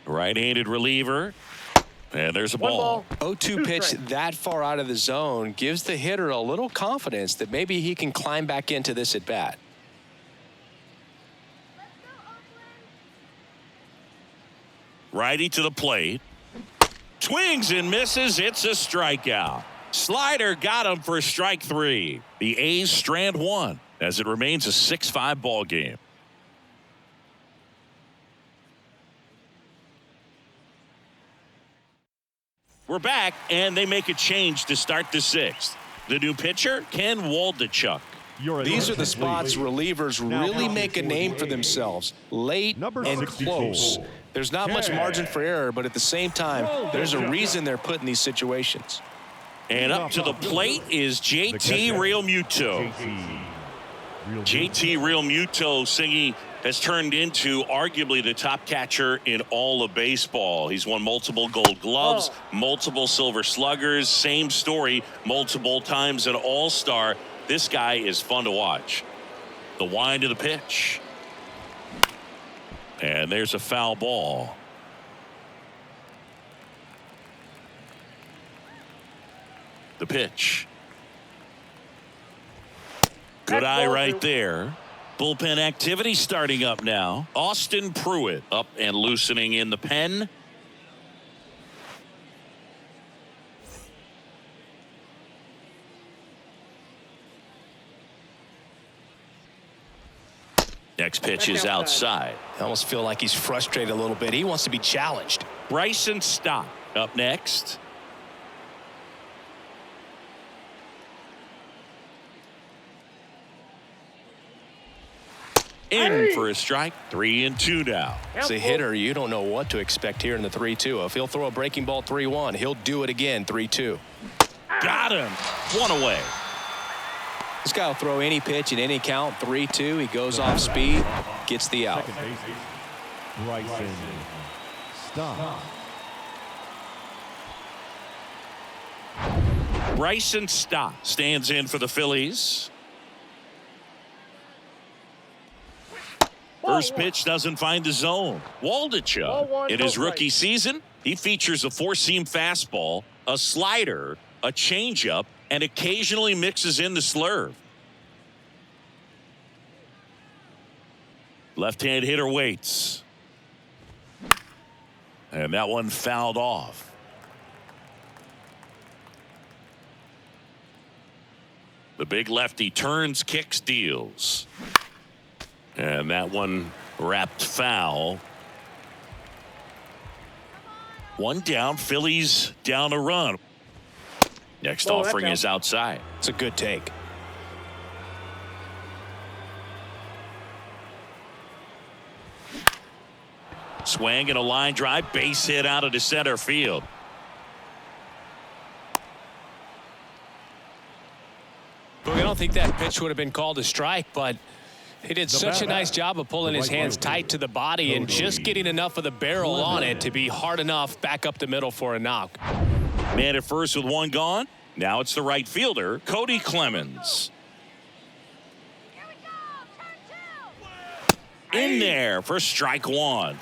Right-handed reliever. And there's a One ball. 0-2 pitch that far out of the zone gives the hitter a little confidence that maybe he can climb back into this at bat. Righty to the plate. Swings and misses. It's a strikeout. Slider got him for strike 3. The A's strand 1 as it remains a 6-5 ball game. We're back, and they make a change to start the 6th. The new pitcher, Ken Waldachuk. These are the spots relievers really make a name for themselves. Late and close. There's not much margin for error, but at the same time, there's a reason they're put in these situations. And up to the plate is JT Realmuto. JT Realmuto singing has turned into arguably the top catcher in all of baseball. He's won multiple Gold Gloves, multiple Silver Sluggers, same story, multiple times an All-Star. This guy is fun to watch. The wind of the pitch. And there's a foul ball. The pitch. Good eye right there. Bullpen activity starting up now. Austin Pruitt up and loosening in the pen. Next pitch is outside. I almost feel like he's frustrated a little bit. He wants to be challenged. Bryson Stott up next. In for a strike. 3-2 now. As a hitter, you don't know what to expect here in the 3-2. If he'll throw a breaking ball 3-1, he'll do it again 3-2. Got him. 1 away. This guy will throw any pitch at any count. 3-2. He goes off speed, gets the out. Bryson Stott. Bryson Stott stands in for the Phillies. First pitch doesn't find the zone. Waldachuk, in his rookie season, he features a 4-seam fastball, a slider, a changeup, and occasionally mixes in the slurve. Left-hand hitter waits. And that one fouled off. The big lefty turns, kicks, deals. And that one wrapped foul. 1 down, Phillies down a run. Next offering is outside. It's a good take. Swing and a line drive, base hit out of the center field. Look, I don't think that pitch would have been called a strike, but he did such a nice job of pulling his hands tight to the body and just getting enough of the barrel on it to be hard enough back up the middle for a knock. Man at first with 1 gone. Now it's the right fielder, Cody Clemens. Here we go. Turn 2. In there for strike 1.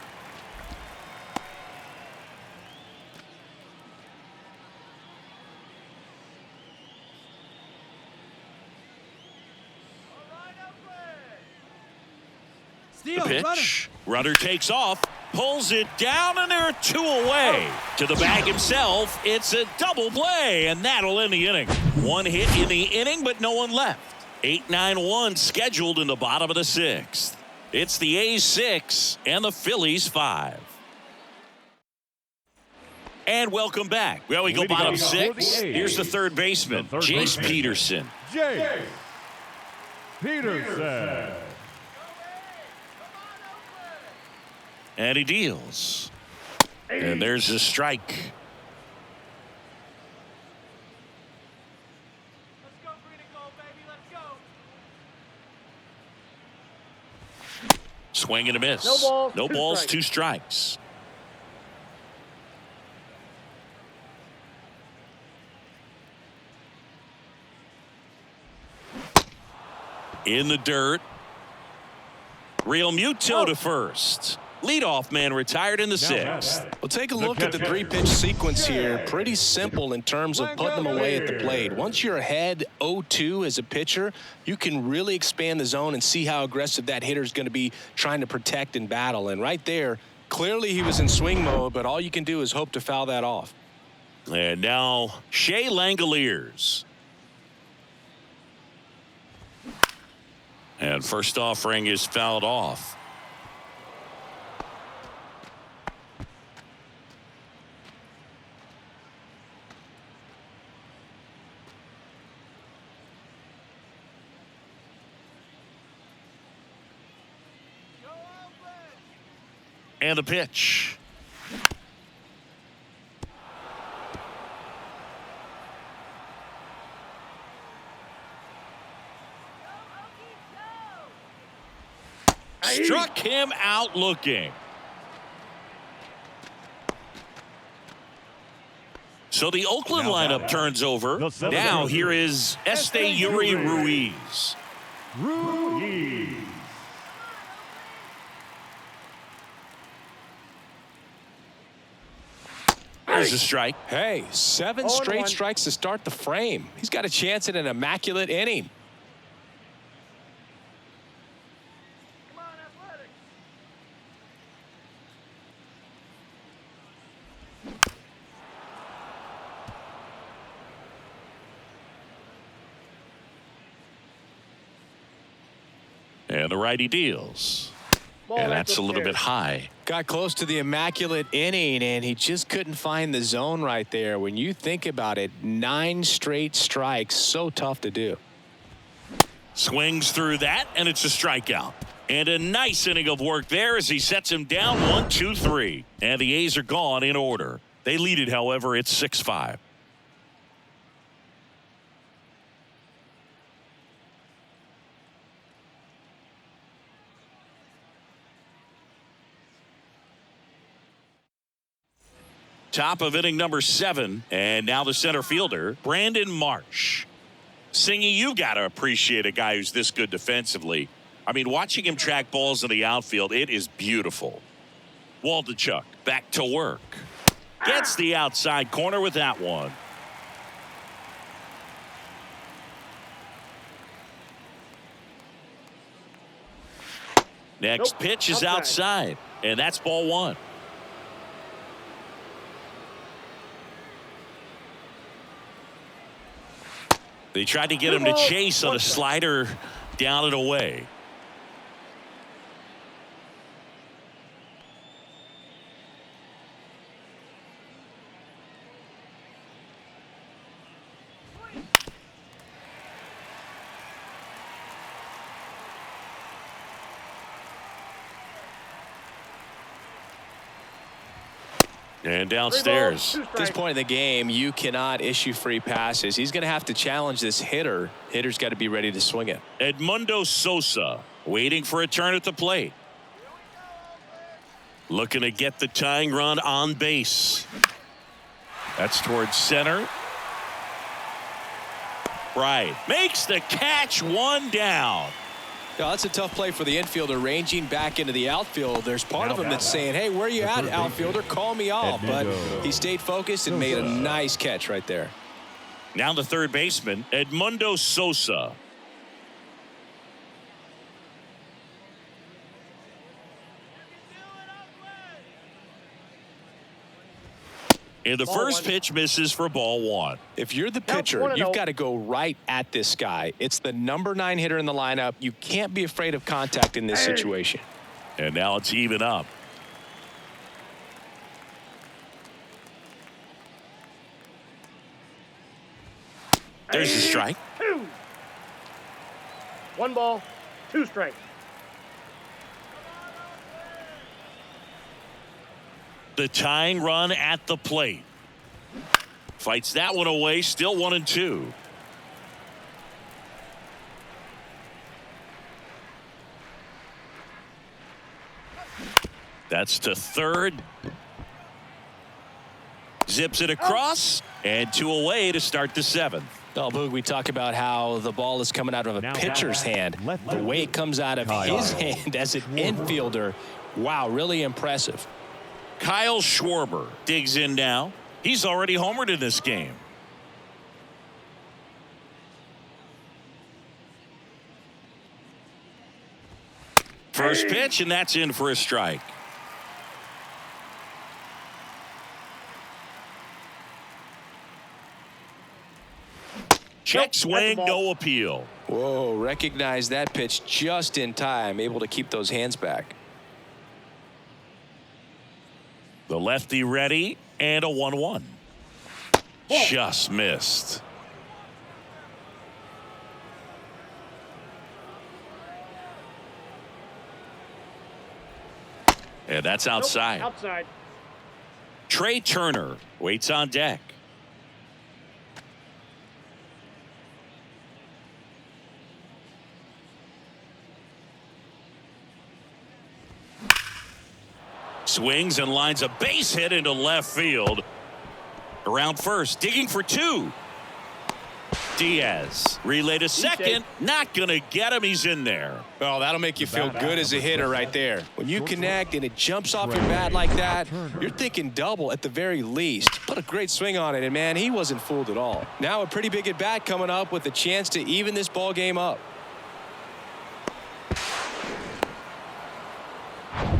The pitch. Runner takes off. pulls it down, and there are 2 away. To the bag himself, it's a double play, and that'll end the inning. 1 hit in the inning, but no one left. 8-9-1 scheduled in the bottom of the 6th. It's the A's 6 and the Phillies 5. And welcome back. Well, we go bottom 6. Here's the third baseman, Jace Peterson. Jace Peterson. And he deals. And there's a strike. Let's go, green and gold, baby. Let's go. Swing and a miss. No balls, 2 strikes. In the dirt. Real Muto to first. Leadoff man retired in the 6th. Well, take a look at the 3-pitch sequence here. Pretty simple in terms of putting them away at the plate. Once you're ahead 0-2 as a pitcher, you can really expand the zone and see how aggressive that hitter is going to be trying to protect and battle. And right there, clearly he was in swing mode, but all you can do is hope to foul that off. And now Shea Langoliers. And first offering is fouled off. And the pitch. Struck him out looking. So the Oakland lineup turns over. Now here is Esteury Ruiz. Ruiz. There's a strike. Hey, 7 straight strikes to start the frame. He's got a chance at an immaculate inning. Come on, Athletics. And the righty deals. And that's a little bit high. Got close to the immaculate inning, and he just couldn't find the zone right there. When you think about it, 9 straight strikes, so tough to do. Swings through that, and it's a strikeout. And a nice inning of work there as he sets him down 1-2-3. And the A's are gone in order. They lead it, however, it's 6-5. Top of inning number 7, and now the center fielder, Brandon Marsh. Singy, you got to appreciate a guy who's this good defensively. I mean, watching him track balls in the outfield, it is beautiful. Waldichuk back to work. Gets the outside corner with that one. Next pitch is outside, and that's ball 1. They tried to get him to chase on a slider down and away. And downstairs. At this point in the game, you cannot issue free passes. He's going to have to challenge this hitter. Hitter's got to be ready to swing it. Edmundo Sosa waiting for a turn at the plate. Looking to get the tying run on base. That's towards center. Right. Makes the catch, 1 down. Yeah, that's a tough play for the infielder, ranging back into the outfield. There's part of him that's saying, hey, where you at, outfielder? Call me off. But he stayed focused and made a nice catch right there. Now the third baseman, Edmundo Sosa. And the Ball first one. pitch misses for ball one. If you're the Count pitcher, 1-0. you've got to go right at this guy. It's the number 9 hitter in the lineup. You can't be afraid of contact in this situation. And now it's even up. There's the strike. 2. 1 ball, 2 strikes. The tying run at the plate. Fights that one away, still 1-2. That's to third. Zips it across, and 2 away to start the 7th. Oh, Boog, we talk about how the ball is coming out of a Now pitcher's hand. left The way it comes out of his hand as an infielder, wow, really impressive. Kyle Schwarber digs in now. He's already homered in this game. First pitch, and that's in for a strike. Check swing, no appeal. Whoa, recognize that pitch just in time, able to keep those hands back. The lefty ready, and a 1-1. Just missed. And that's outside. Nope, outside. Trey Turner waits on deck. Swings and lines a base hit into left field. Around first, digging for 2. Diaz relay to second, not gonna get him. He's in there. Well, that'll make you feel good as a hitter right there. When you connect and it jumps off your bat like that, you're thinking double at the very least. Put a great swing on it, and man, he wasn't fooled at all. Now a pretty big at bat coming up with a chance to even this ball game up.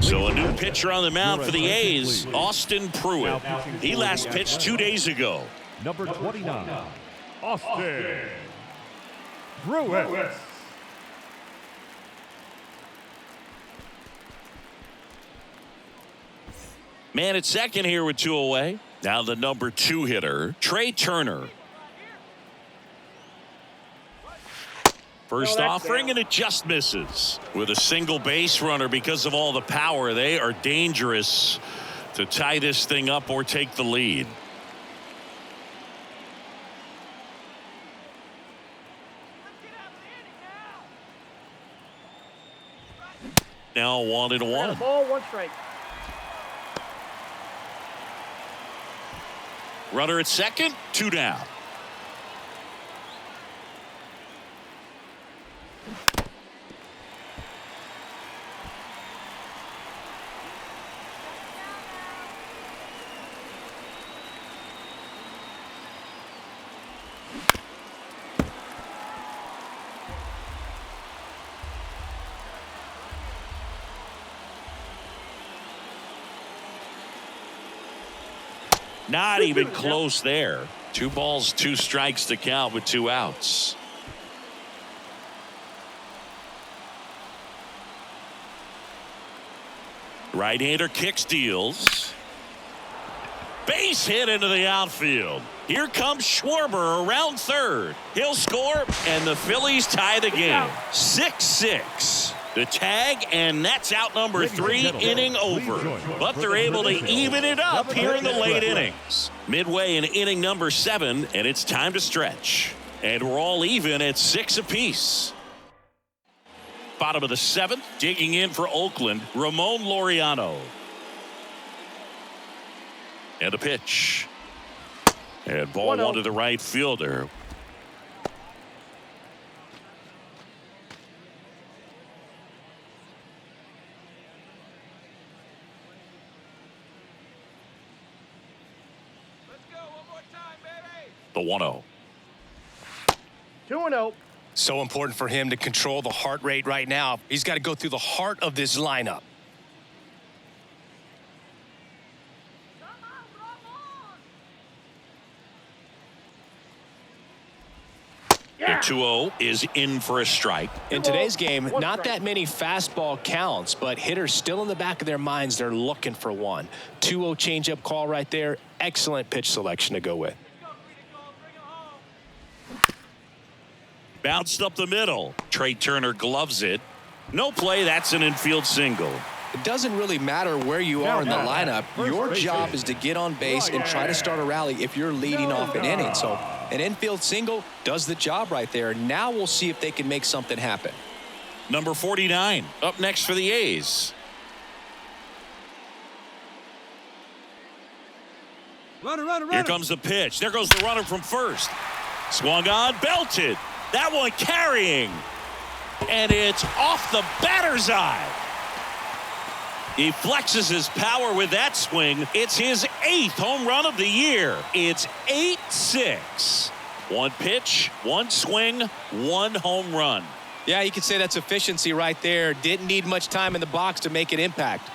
So a new pitcher on the mound for the A's, Austin Pruitt. He last pitched 2 days ago. Number 29, Austin Pruitt. Man at second here with 2 away. Now the number 2 hitter, Trey Turner. First offering, and it just misses. With a single base runner, because of all the power, they are dangerous to tie this thing up or take the lead. Now 1-1. Ball, 1 strike. Runner at second, 2 down. Not even close there. 2 balls, 2 strikes to count with 2 outs. Right-hander kicks, deals. Base hit into the outfield. Here comes Schwarber around third. He'll score, and the Phillies tie the game. 6-6. The tag, and that's out number 3, inning over. But they're able to even it up here in the late innings. Midway in inning number 7, and it's time to stretch. And we're all even at 6 apiece. Bottom of the 7th, digging in for Oakland, Ramon Laureano. And a pitch. And ball 1 to the right fielder. The 1-0. 2-0. So important for him to control the heart rate right now. He's got to go through the heart of this lineup. The 2-0 is in for a strike. In today's game, not that many fastball counts, but hitters still in the back of their minds, they're looking for one. 2-0 changeup call right there. Excellent pitch selection to go with. Bounced up the middle. Trey Turner gloves it. No play. That's an infield single. It doesn't really matter where you are in the lineup. Your job is to get on base and try to start a rally if you're leading off an inning. So an infield single does the job right there. Now we'll see if they can make something happen. Number 49 up next for the A's. Here comes the pitch. There goes the runner from first. Swung on, belted. That one carrying. And it's off the batter's eye. He flexes his power with that swing. It's his 8th home run of the year. It's 8-6. One pitch, one swing, one home run. Yeah, you could say that's efficiency right there. Didn't need much time in the box to make an impact.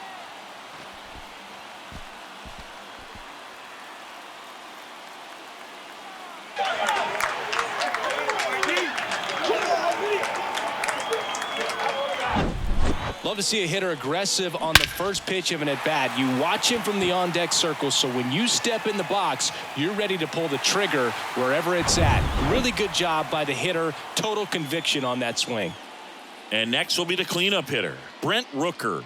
Love to see a hitter aggressive on the first pitch of an at-bat. You watch him from the on-deck circle, so when you step in the box, you're ready to pull the trigger wherever it's at. Really good job by the hitter. Total conviction on that swing. And next will be the cleanup hitter, Brent Rooker.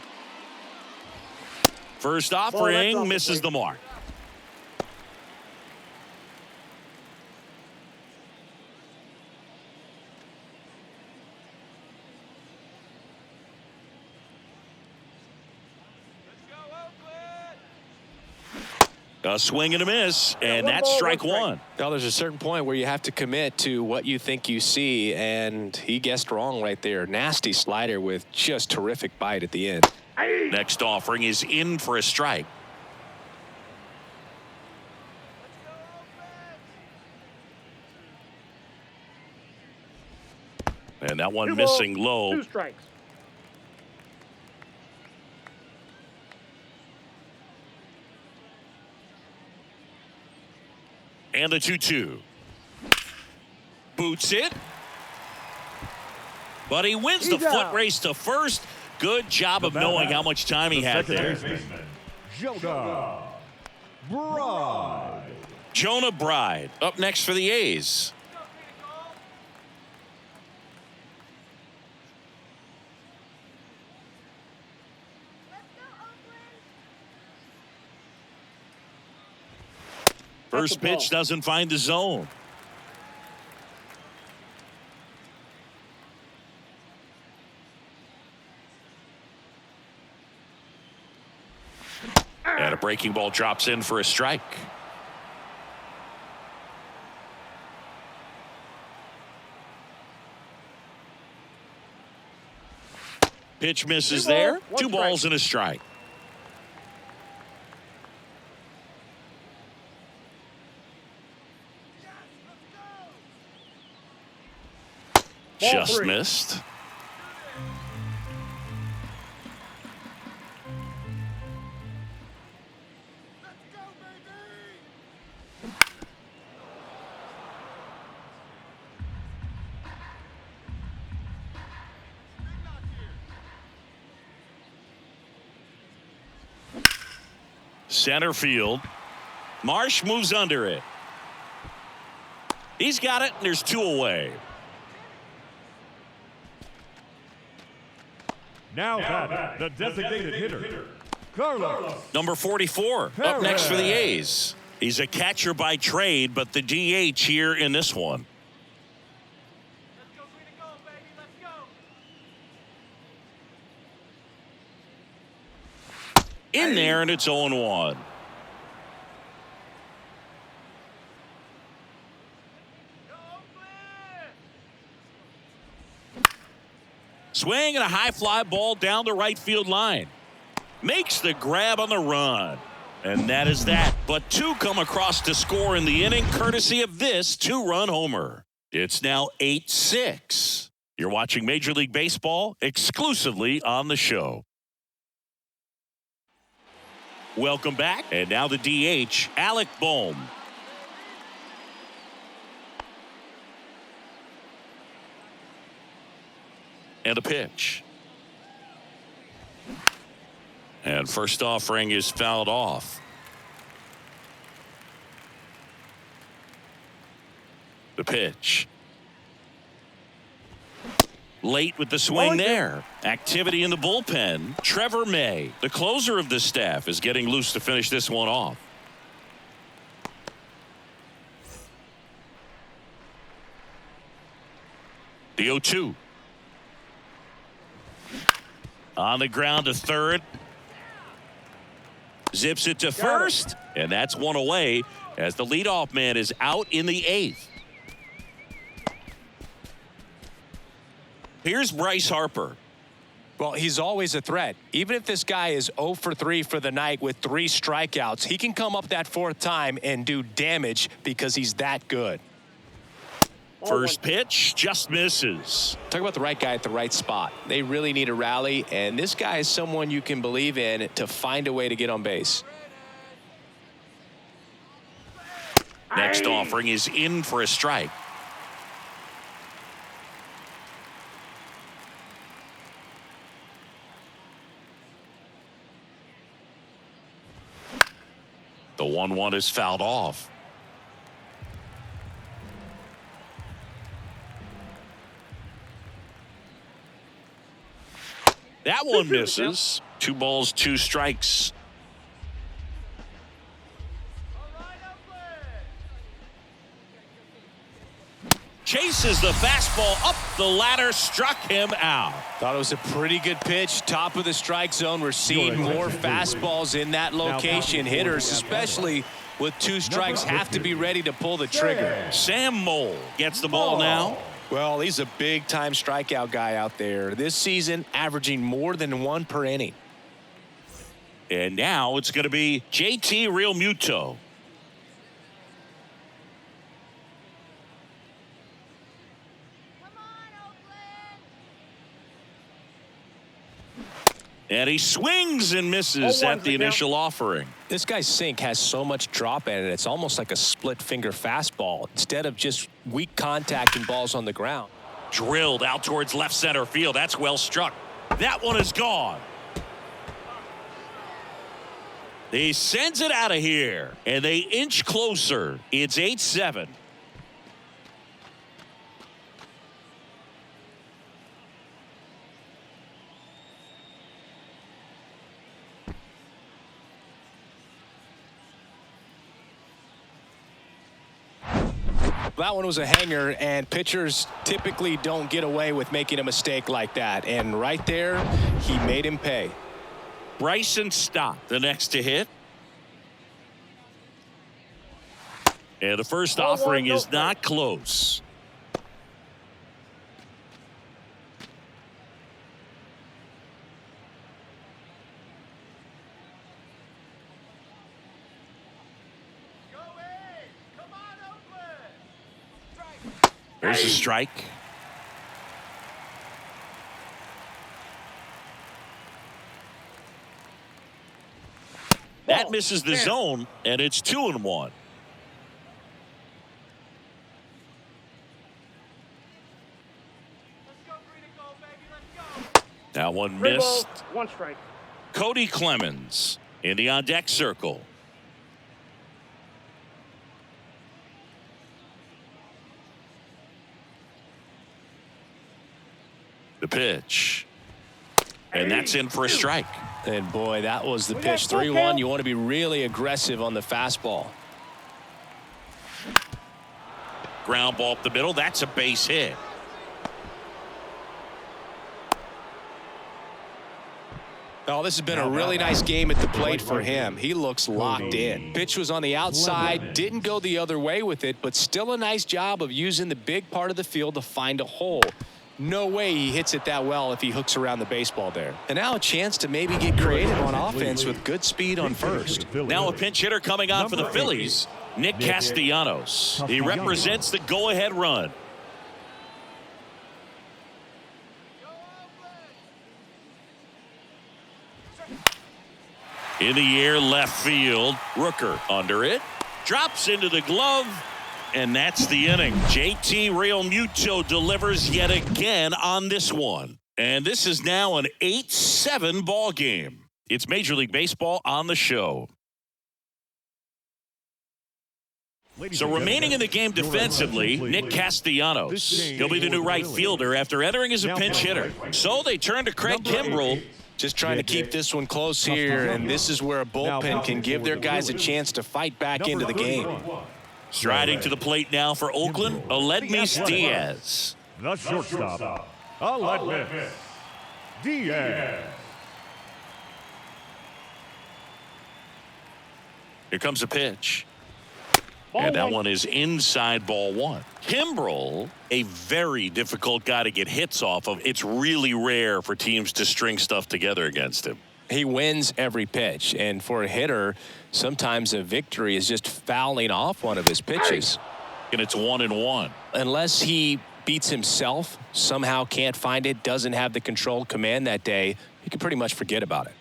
First offering misses the mark. A swing and a miss, and that's strike one. Now, there's a certain point where you have to commit to what you think you see, and he guessed wrong right there. Nasty slider with just terrific bite at the end. Next offering is in for a strike. And that one missing low. 2 strikes. And the 2-2. Boots it. But he wins the foot race to first. Good job of knowing how much time he had there. Jonah Bride. Jonah Bride up next for the A's. First pitch doesn't find the zone. And a breaking ball drops in for a strike. Pitch misses there. 2 balls and a strike. Just missed. Center field. Marsh moves under it. He's got it, and there's 2 away. Now batting, the designated hitter, Carlos. Number 44 up next for the A's. He's a catcher by trade, but the DH here in this one. Let's go green and gold, baby. Let's go. In there, and it's 0-1. Swing and a high fly ball down the right field line. Makes the grab on the run. And that is that. But 2 come across to score in the inning, courtesy of this 2-run homer. It's now 8-6. You're watching Major League Baseball exclusively on the show. Welcome back. And now the DH, Alec Bohm. And a pitch. And first offering is fouled off. The pitch. Late with the swing there. Activity in the bullpen. Trevor May, the closer of the staff, is getting loose to finish this one off. The 0-2. On the ground to third. Zips it to first. And that's one away as the leadoff man is out in the 8th. Here's Bryce Harper. Well, he's always a threat. Even if this guy is 0 for 3 for the night with 3 strikeouts, he can come up that 4th time and do damage because he's that good. First pitch just misses. Talk about the right guy at the right spot. They really need a rally, and this guy is someone you can believe in to find a way to get on base. Next offering is in for a strike. The 1-1 is fouled off. That one misses. 2 balls, 2 strikes. Chases the fastball up the ladder, struck him out. Thought it was a pretty good pitch. Top of the strike zone. We're seeing more fastballs in that location. Hitters, especially with 2 strikes, have to be ready to pull the trigger. Sam Mole gets the ball now. Well, he's a big-time strikeout guy out there. This season, averaging more than 1 per inning. And now it's going to be JT Realmuto. And he swings and misses at the initial offering. This guy's sink has so much drop in it. It's almost like a split finger fastball instead of just weak contact and balls on the ground. Drilled out towards left center field. That's well struck. That one is gone. He sends it out of here, and they inch closer. It's 8-7. That one was a hanger, and pitchers typically don't get away with making a mistake like that. And right there, he made him pay. Bryson Stott, the next to hit. And the first offering is not close. There's a strike. That misses the zone, and it's 2-1. That one missed. 1 strike. Cody Clemens in the on-deck circle. The pitch. And that's in for a strike. And boy, that was the pitch. 3-1. You want to be really aggressive on the fastball. Ground ball up the middle. That's a base hit. Oh, this has been a really nice game at the plate for him. He looks locked in. Pitch was on the outside, didn't go the other way with it, but still a nice job of using the big part of the field to find a hole. No way he hits it that well if he hooks around the baseball there. And now a chance to maybe get creative on offense with good speed on first. Now a pinch hitter coming on for the Phillies, Nick Castellanos. He represents the go-ahead run. In the air, left field. Rooker under it. Drops into the glove. And that's the inning. JT Realmuto delivers yet again on this one. And this is now an 8-7 ball game. It's Major League Baseball on the show. So remaining in the game defensively, Nick Castellanos. He'll be the new right fielder after entering as a pinch hitter. So they turn to Craig Kimbrell. Just trying to keep this one close here, and this is where a bullpen can give their guys a chance to fight back into the game. Striding to the plate now for Oakland, Aledmys Diaz. The shortstop, Aledmys Diaz. Here comes a pitch. And that one is inside ball one. Kimbrell, a very difficult guy to get hits off of. It's really rare for teams to string stuff together against him. He wins every pitch, and for a hitter, sometimes a victory is just fouling off one of his pitches. And it's 1-1. Unless he beats himself, somehow can't find it, doesn't have the controlled command that day, you can pretty much forget about it.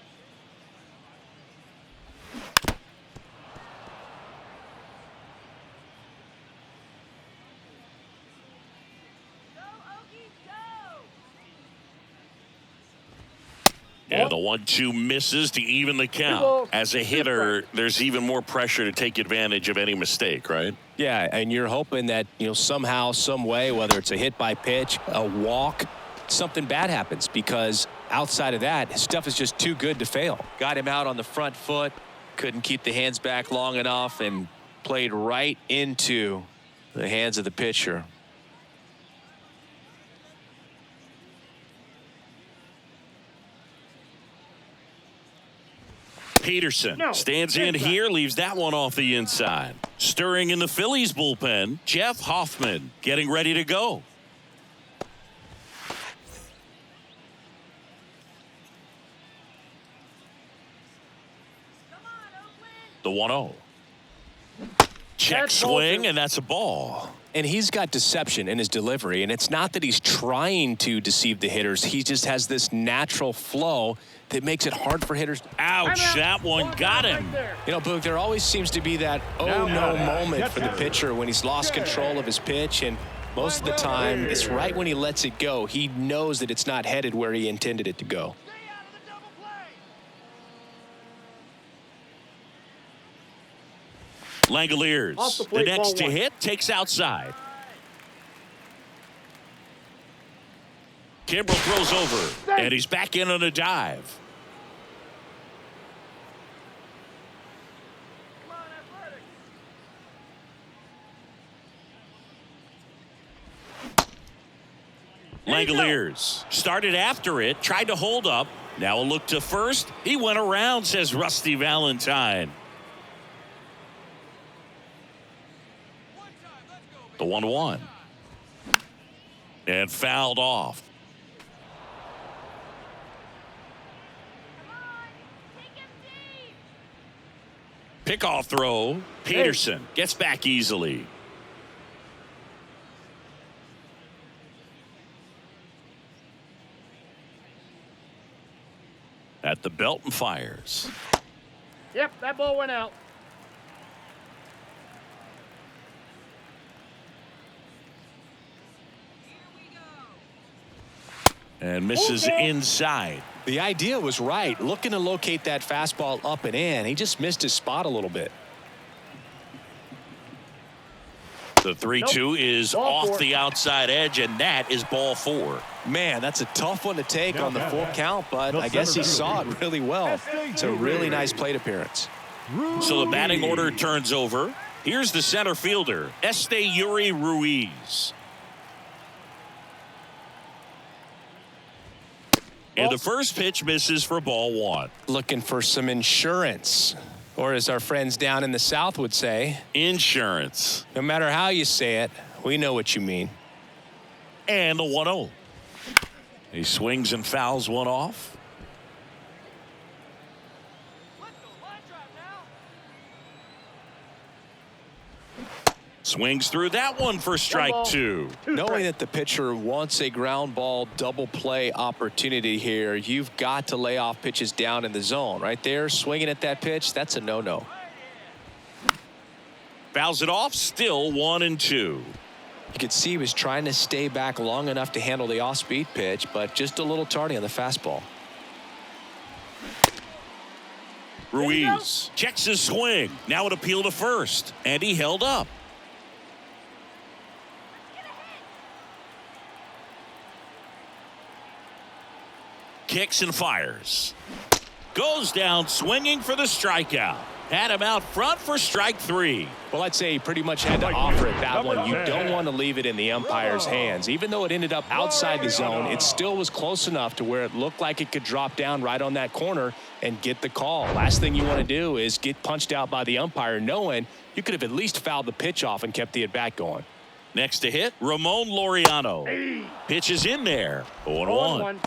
And the 1-2 misses to even the count. As a hitter, there's even more pressure to take advantage of any mistake, right? Yeah, and you're hoping that, somehow, some way, whether it's a hit by pitch, a walk, something bad happens, because outside of that, his stuff is just too good to fail. Got him out on the front foot, couldn't keep the hands back long enough, and played right into the hands of the pitcher. Peterson stands in here, leaves that one off the inside. Stirring in the Phillies bullpen, Jeff Hoffman getting ready to go. The 1-0. Check swing, and that's a ball. And he's got deception in his delivery, and it's not that he's trying to deceive the hitters. He just has this natural flow that makes it hard for hitters. Ouch, that one got him. Boog, there always seems to be that oh no moment for the pitcher when he's lost control of his pitch, and most of the time it's right when he lets it go. He knows that it's not headed where he intended it to go. Langoliers, the next to hit, takes outside. Kimbrell throws over, and he's back in on a dive. Langoliers started after it, tried to hold up. Now a look to first. He went around, says Rusty Valentine. The 1-1. And fouled off. Pickoff throw. Peterson gets back easily. At the belt and fires. Yep, that ball went out. And misses inside. The idea was right, looking to locate that fastball up and in. He just missed his spot a little bit. The 3-2 is off the outside edge, and that is ball 4. Man, that's a tough one to take on the full count, but I guess he saw it really well. It's a really nice plate appearance. So the batting order turns over. Here's the center fielder, Esteury Ruiz. And the first pitch misses for ball 1. Looking for some insurance, or as our friends down in the South would say, insurance. No matter how you say it, we know what you mean. And the 1-0. He swings and fouls one off. Swings through that one for strike 2. Knowing that the pitcher wants a ground ball double play opportunity here, you've got to lay off pitches down in the zone. Right there, swinging at that pitch, that's a no-no. Fouls it off, still 1-2. You could see he was trying to stay back long enough to handle the off-speed pitch, but just a little tardy on the fastball. Ruiz checks his swing. Now an appeal to first, and he held up. Kicks and fires. Goes down swinging for the strikeout. Had him out front for strike 3. Well, I'd say he pretty much had to offer it that one. You don't want to leave it in the umpire's hands. Even though it ended up outside the zone, it still was close enough to where it looked like it could drop down right on that corner and get the call. Last thing you want to do is get punched out by the umpire knowing you could have at least fouled the pitch off and kept the at-bat going. Next to hit, Ramon Laureano. Pitch is in there. 0-1.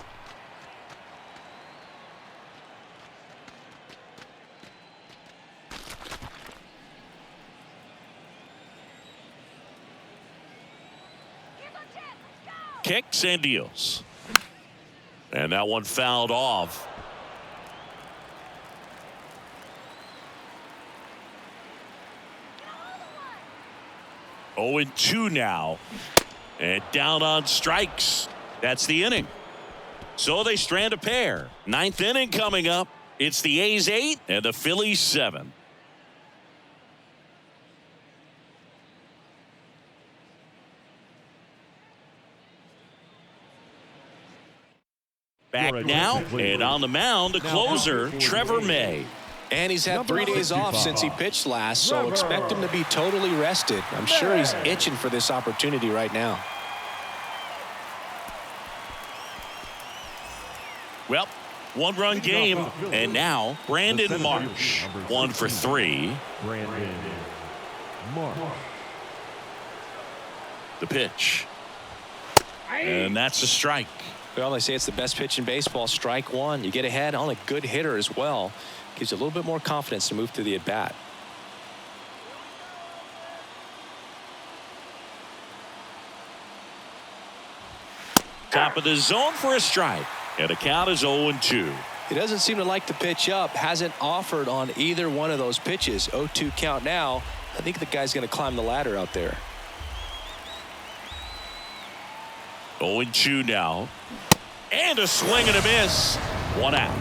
Kicks and deals. And that one fouled off. Oh, and 2 now. And down on strikes. That's the inning. So they strand a pair. 9th inning coming up. It's the A's 8 and the Phillies 7. Back now, and on the mound, the closer, Trevor May. And he's had 3 days off since he pitched last, so expect him to be totally rested. I'm sure he's itching for this opportunity right now. Well, 1-run game, and now Brandon Marsh, 1 for 3. Brandon Marsh. The pitch. And that's a strike. Well, they say it's the best pitch in baseball. Strike 1. You get ahead on a good hitter as well. Gives you a little bit more confidence to move through the at-bat. Top of the zone for a strike. And the count is 0-2. He doesn't seem to like to pitch up. Hasn't offered on either one of those pitches. 0-2 count now. I think the guy's going to climb the ladder out there. 0-2 now. And a swing and a miss. 1 out.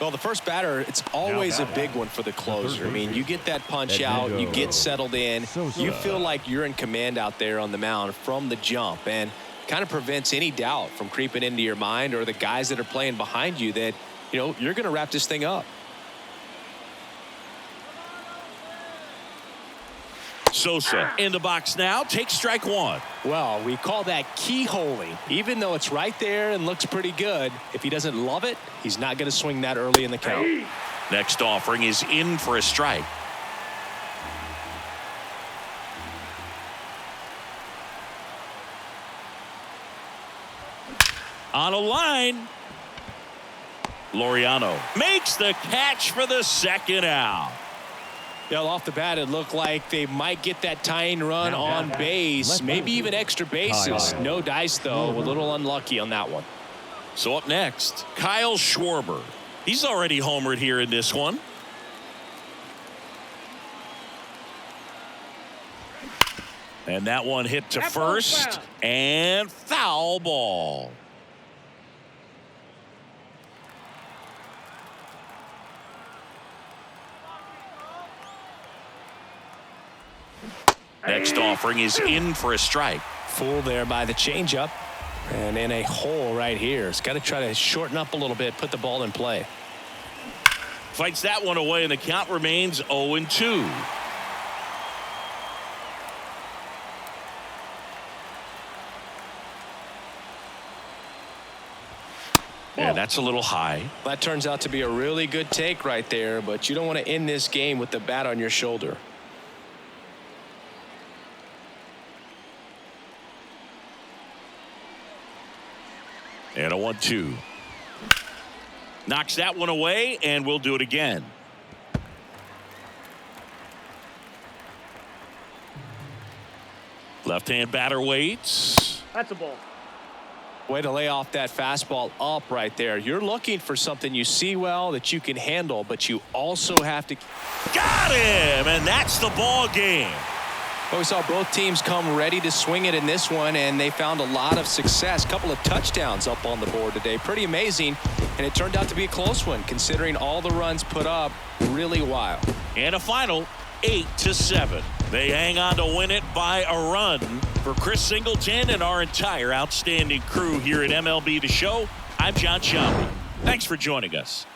Well, the first batter, it's always a big one for the closer. I mean, you get that punch out, you get settled in, you feel like you're in command out there on the mound from the jump, and kind of prevents any doubt from creeping into your mind or the guys that are playing behind you that, you know, you're going to wrap this thing up. Sosa in the box now, takes strike 1. Well, we call that keyholing. Even though it's right there and looks pretty good, if he doesn't love it, he's not going to swing that early in the count. Next offering is in for a strike. On a line. Laureano makes the catch for the 2nd out. Well, off the bat, it looked like they might get that tying run on base, maybe even extra bases. No dice, though. A little unlucky on that one. So up next, Kyle Schwarber. He's already homered here in this one. And that one hit to first, and foul ball. Next offering is in for a strike. Fooled there by the changeup, and in a hole right here. It's got to try to shorten up a little bit, put the ball in play. Fights that one away, and the count remains 0-2. Yeah, that's a little high. That turns out to be a really good take right there, but you don't want to end this game with the bat on your shoulder. And a 1-2. Knocks that one away, and we'll do it again. Left-hand batter waits. That's a ball. Way to lay off that fastball up right there. You're looking for something you see well that you can handle, but you also have to. Got him, and that's the ball game. Well, we saw both teams come ready to swing it in this one, and they found a lot of success. A couple of touchdowns up on the board today. Pretty amazing, and it turned out to be a close one, considering all the runs put up. Really wild. And a final 8-7. They hang on to win it by a run. For Chris Singleton and our entire outstanding crew here at MLB The Show, I'm John Shelby. Thanks for joining us.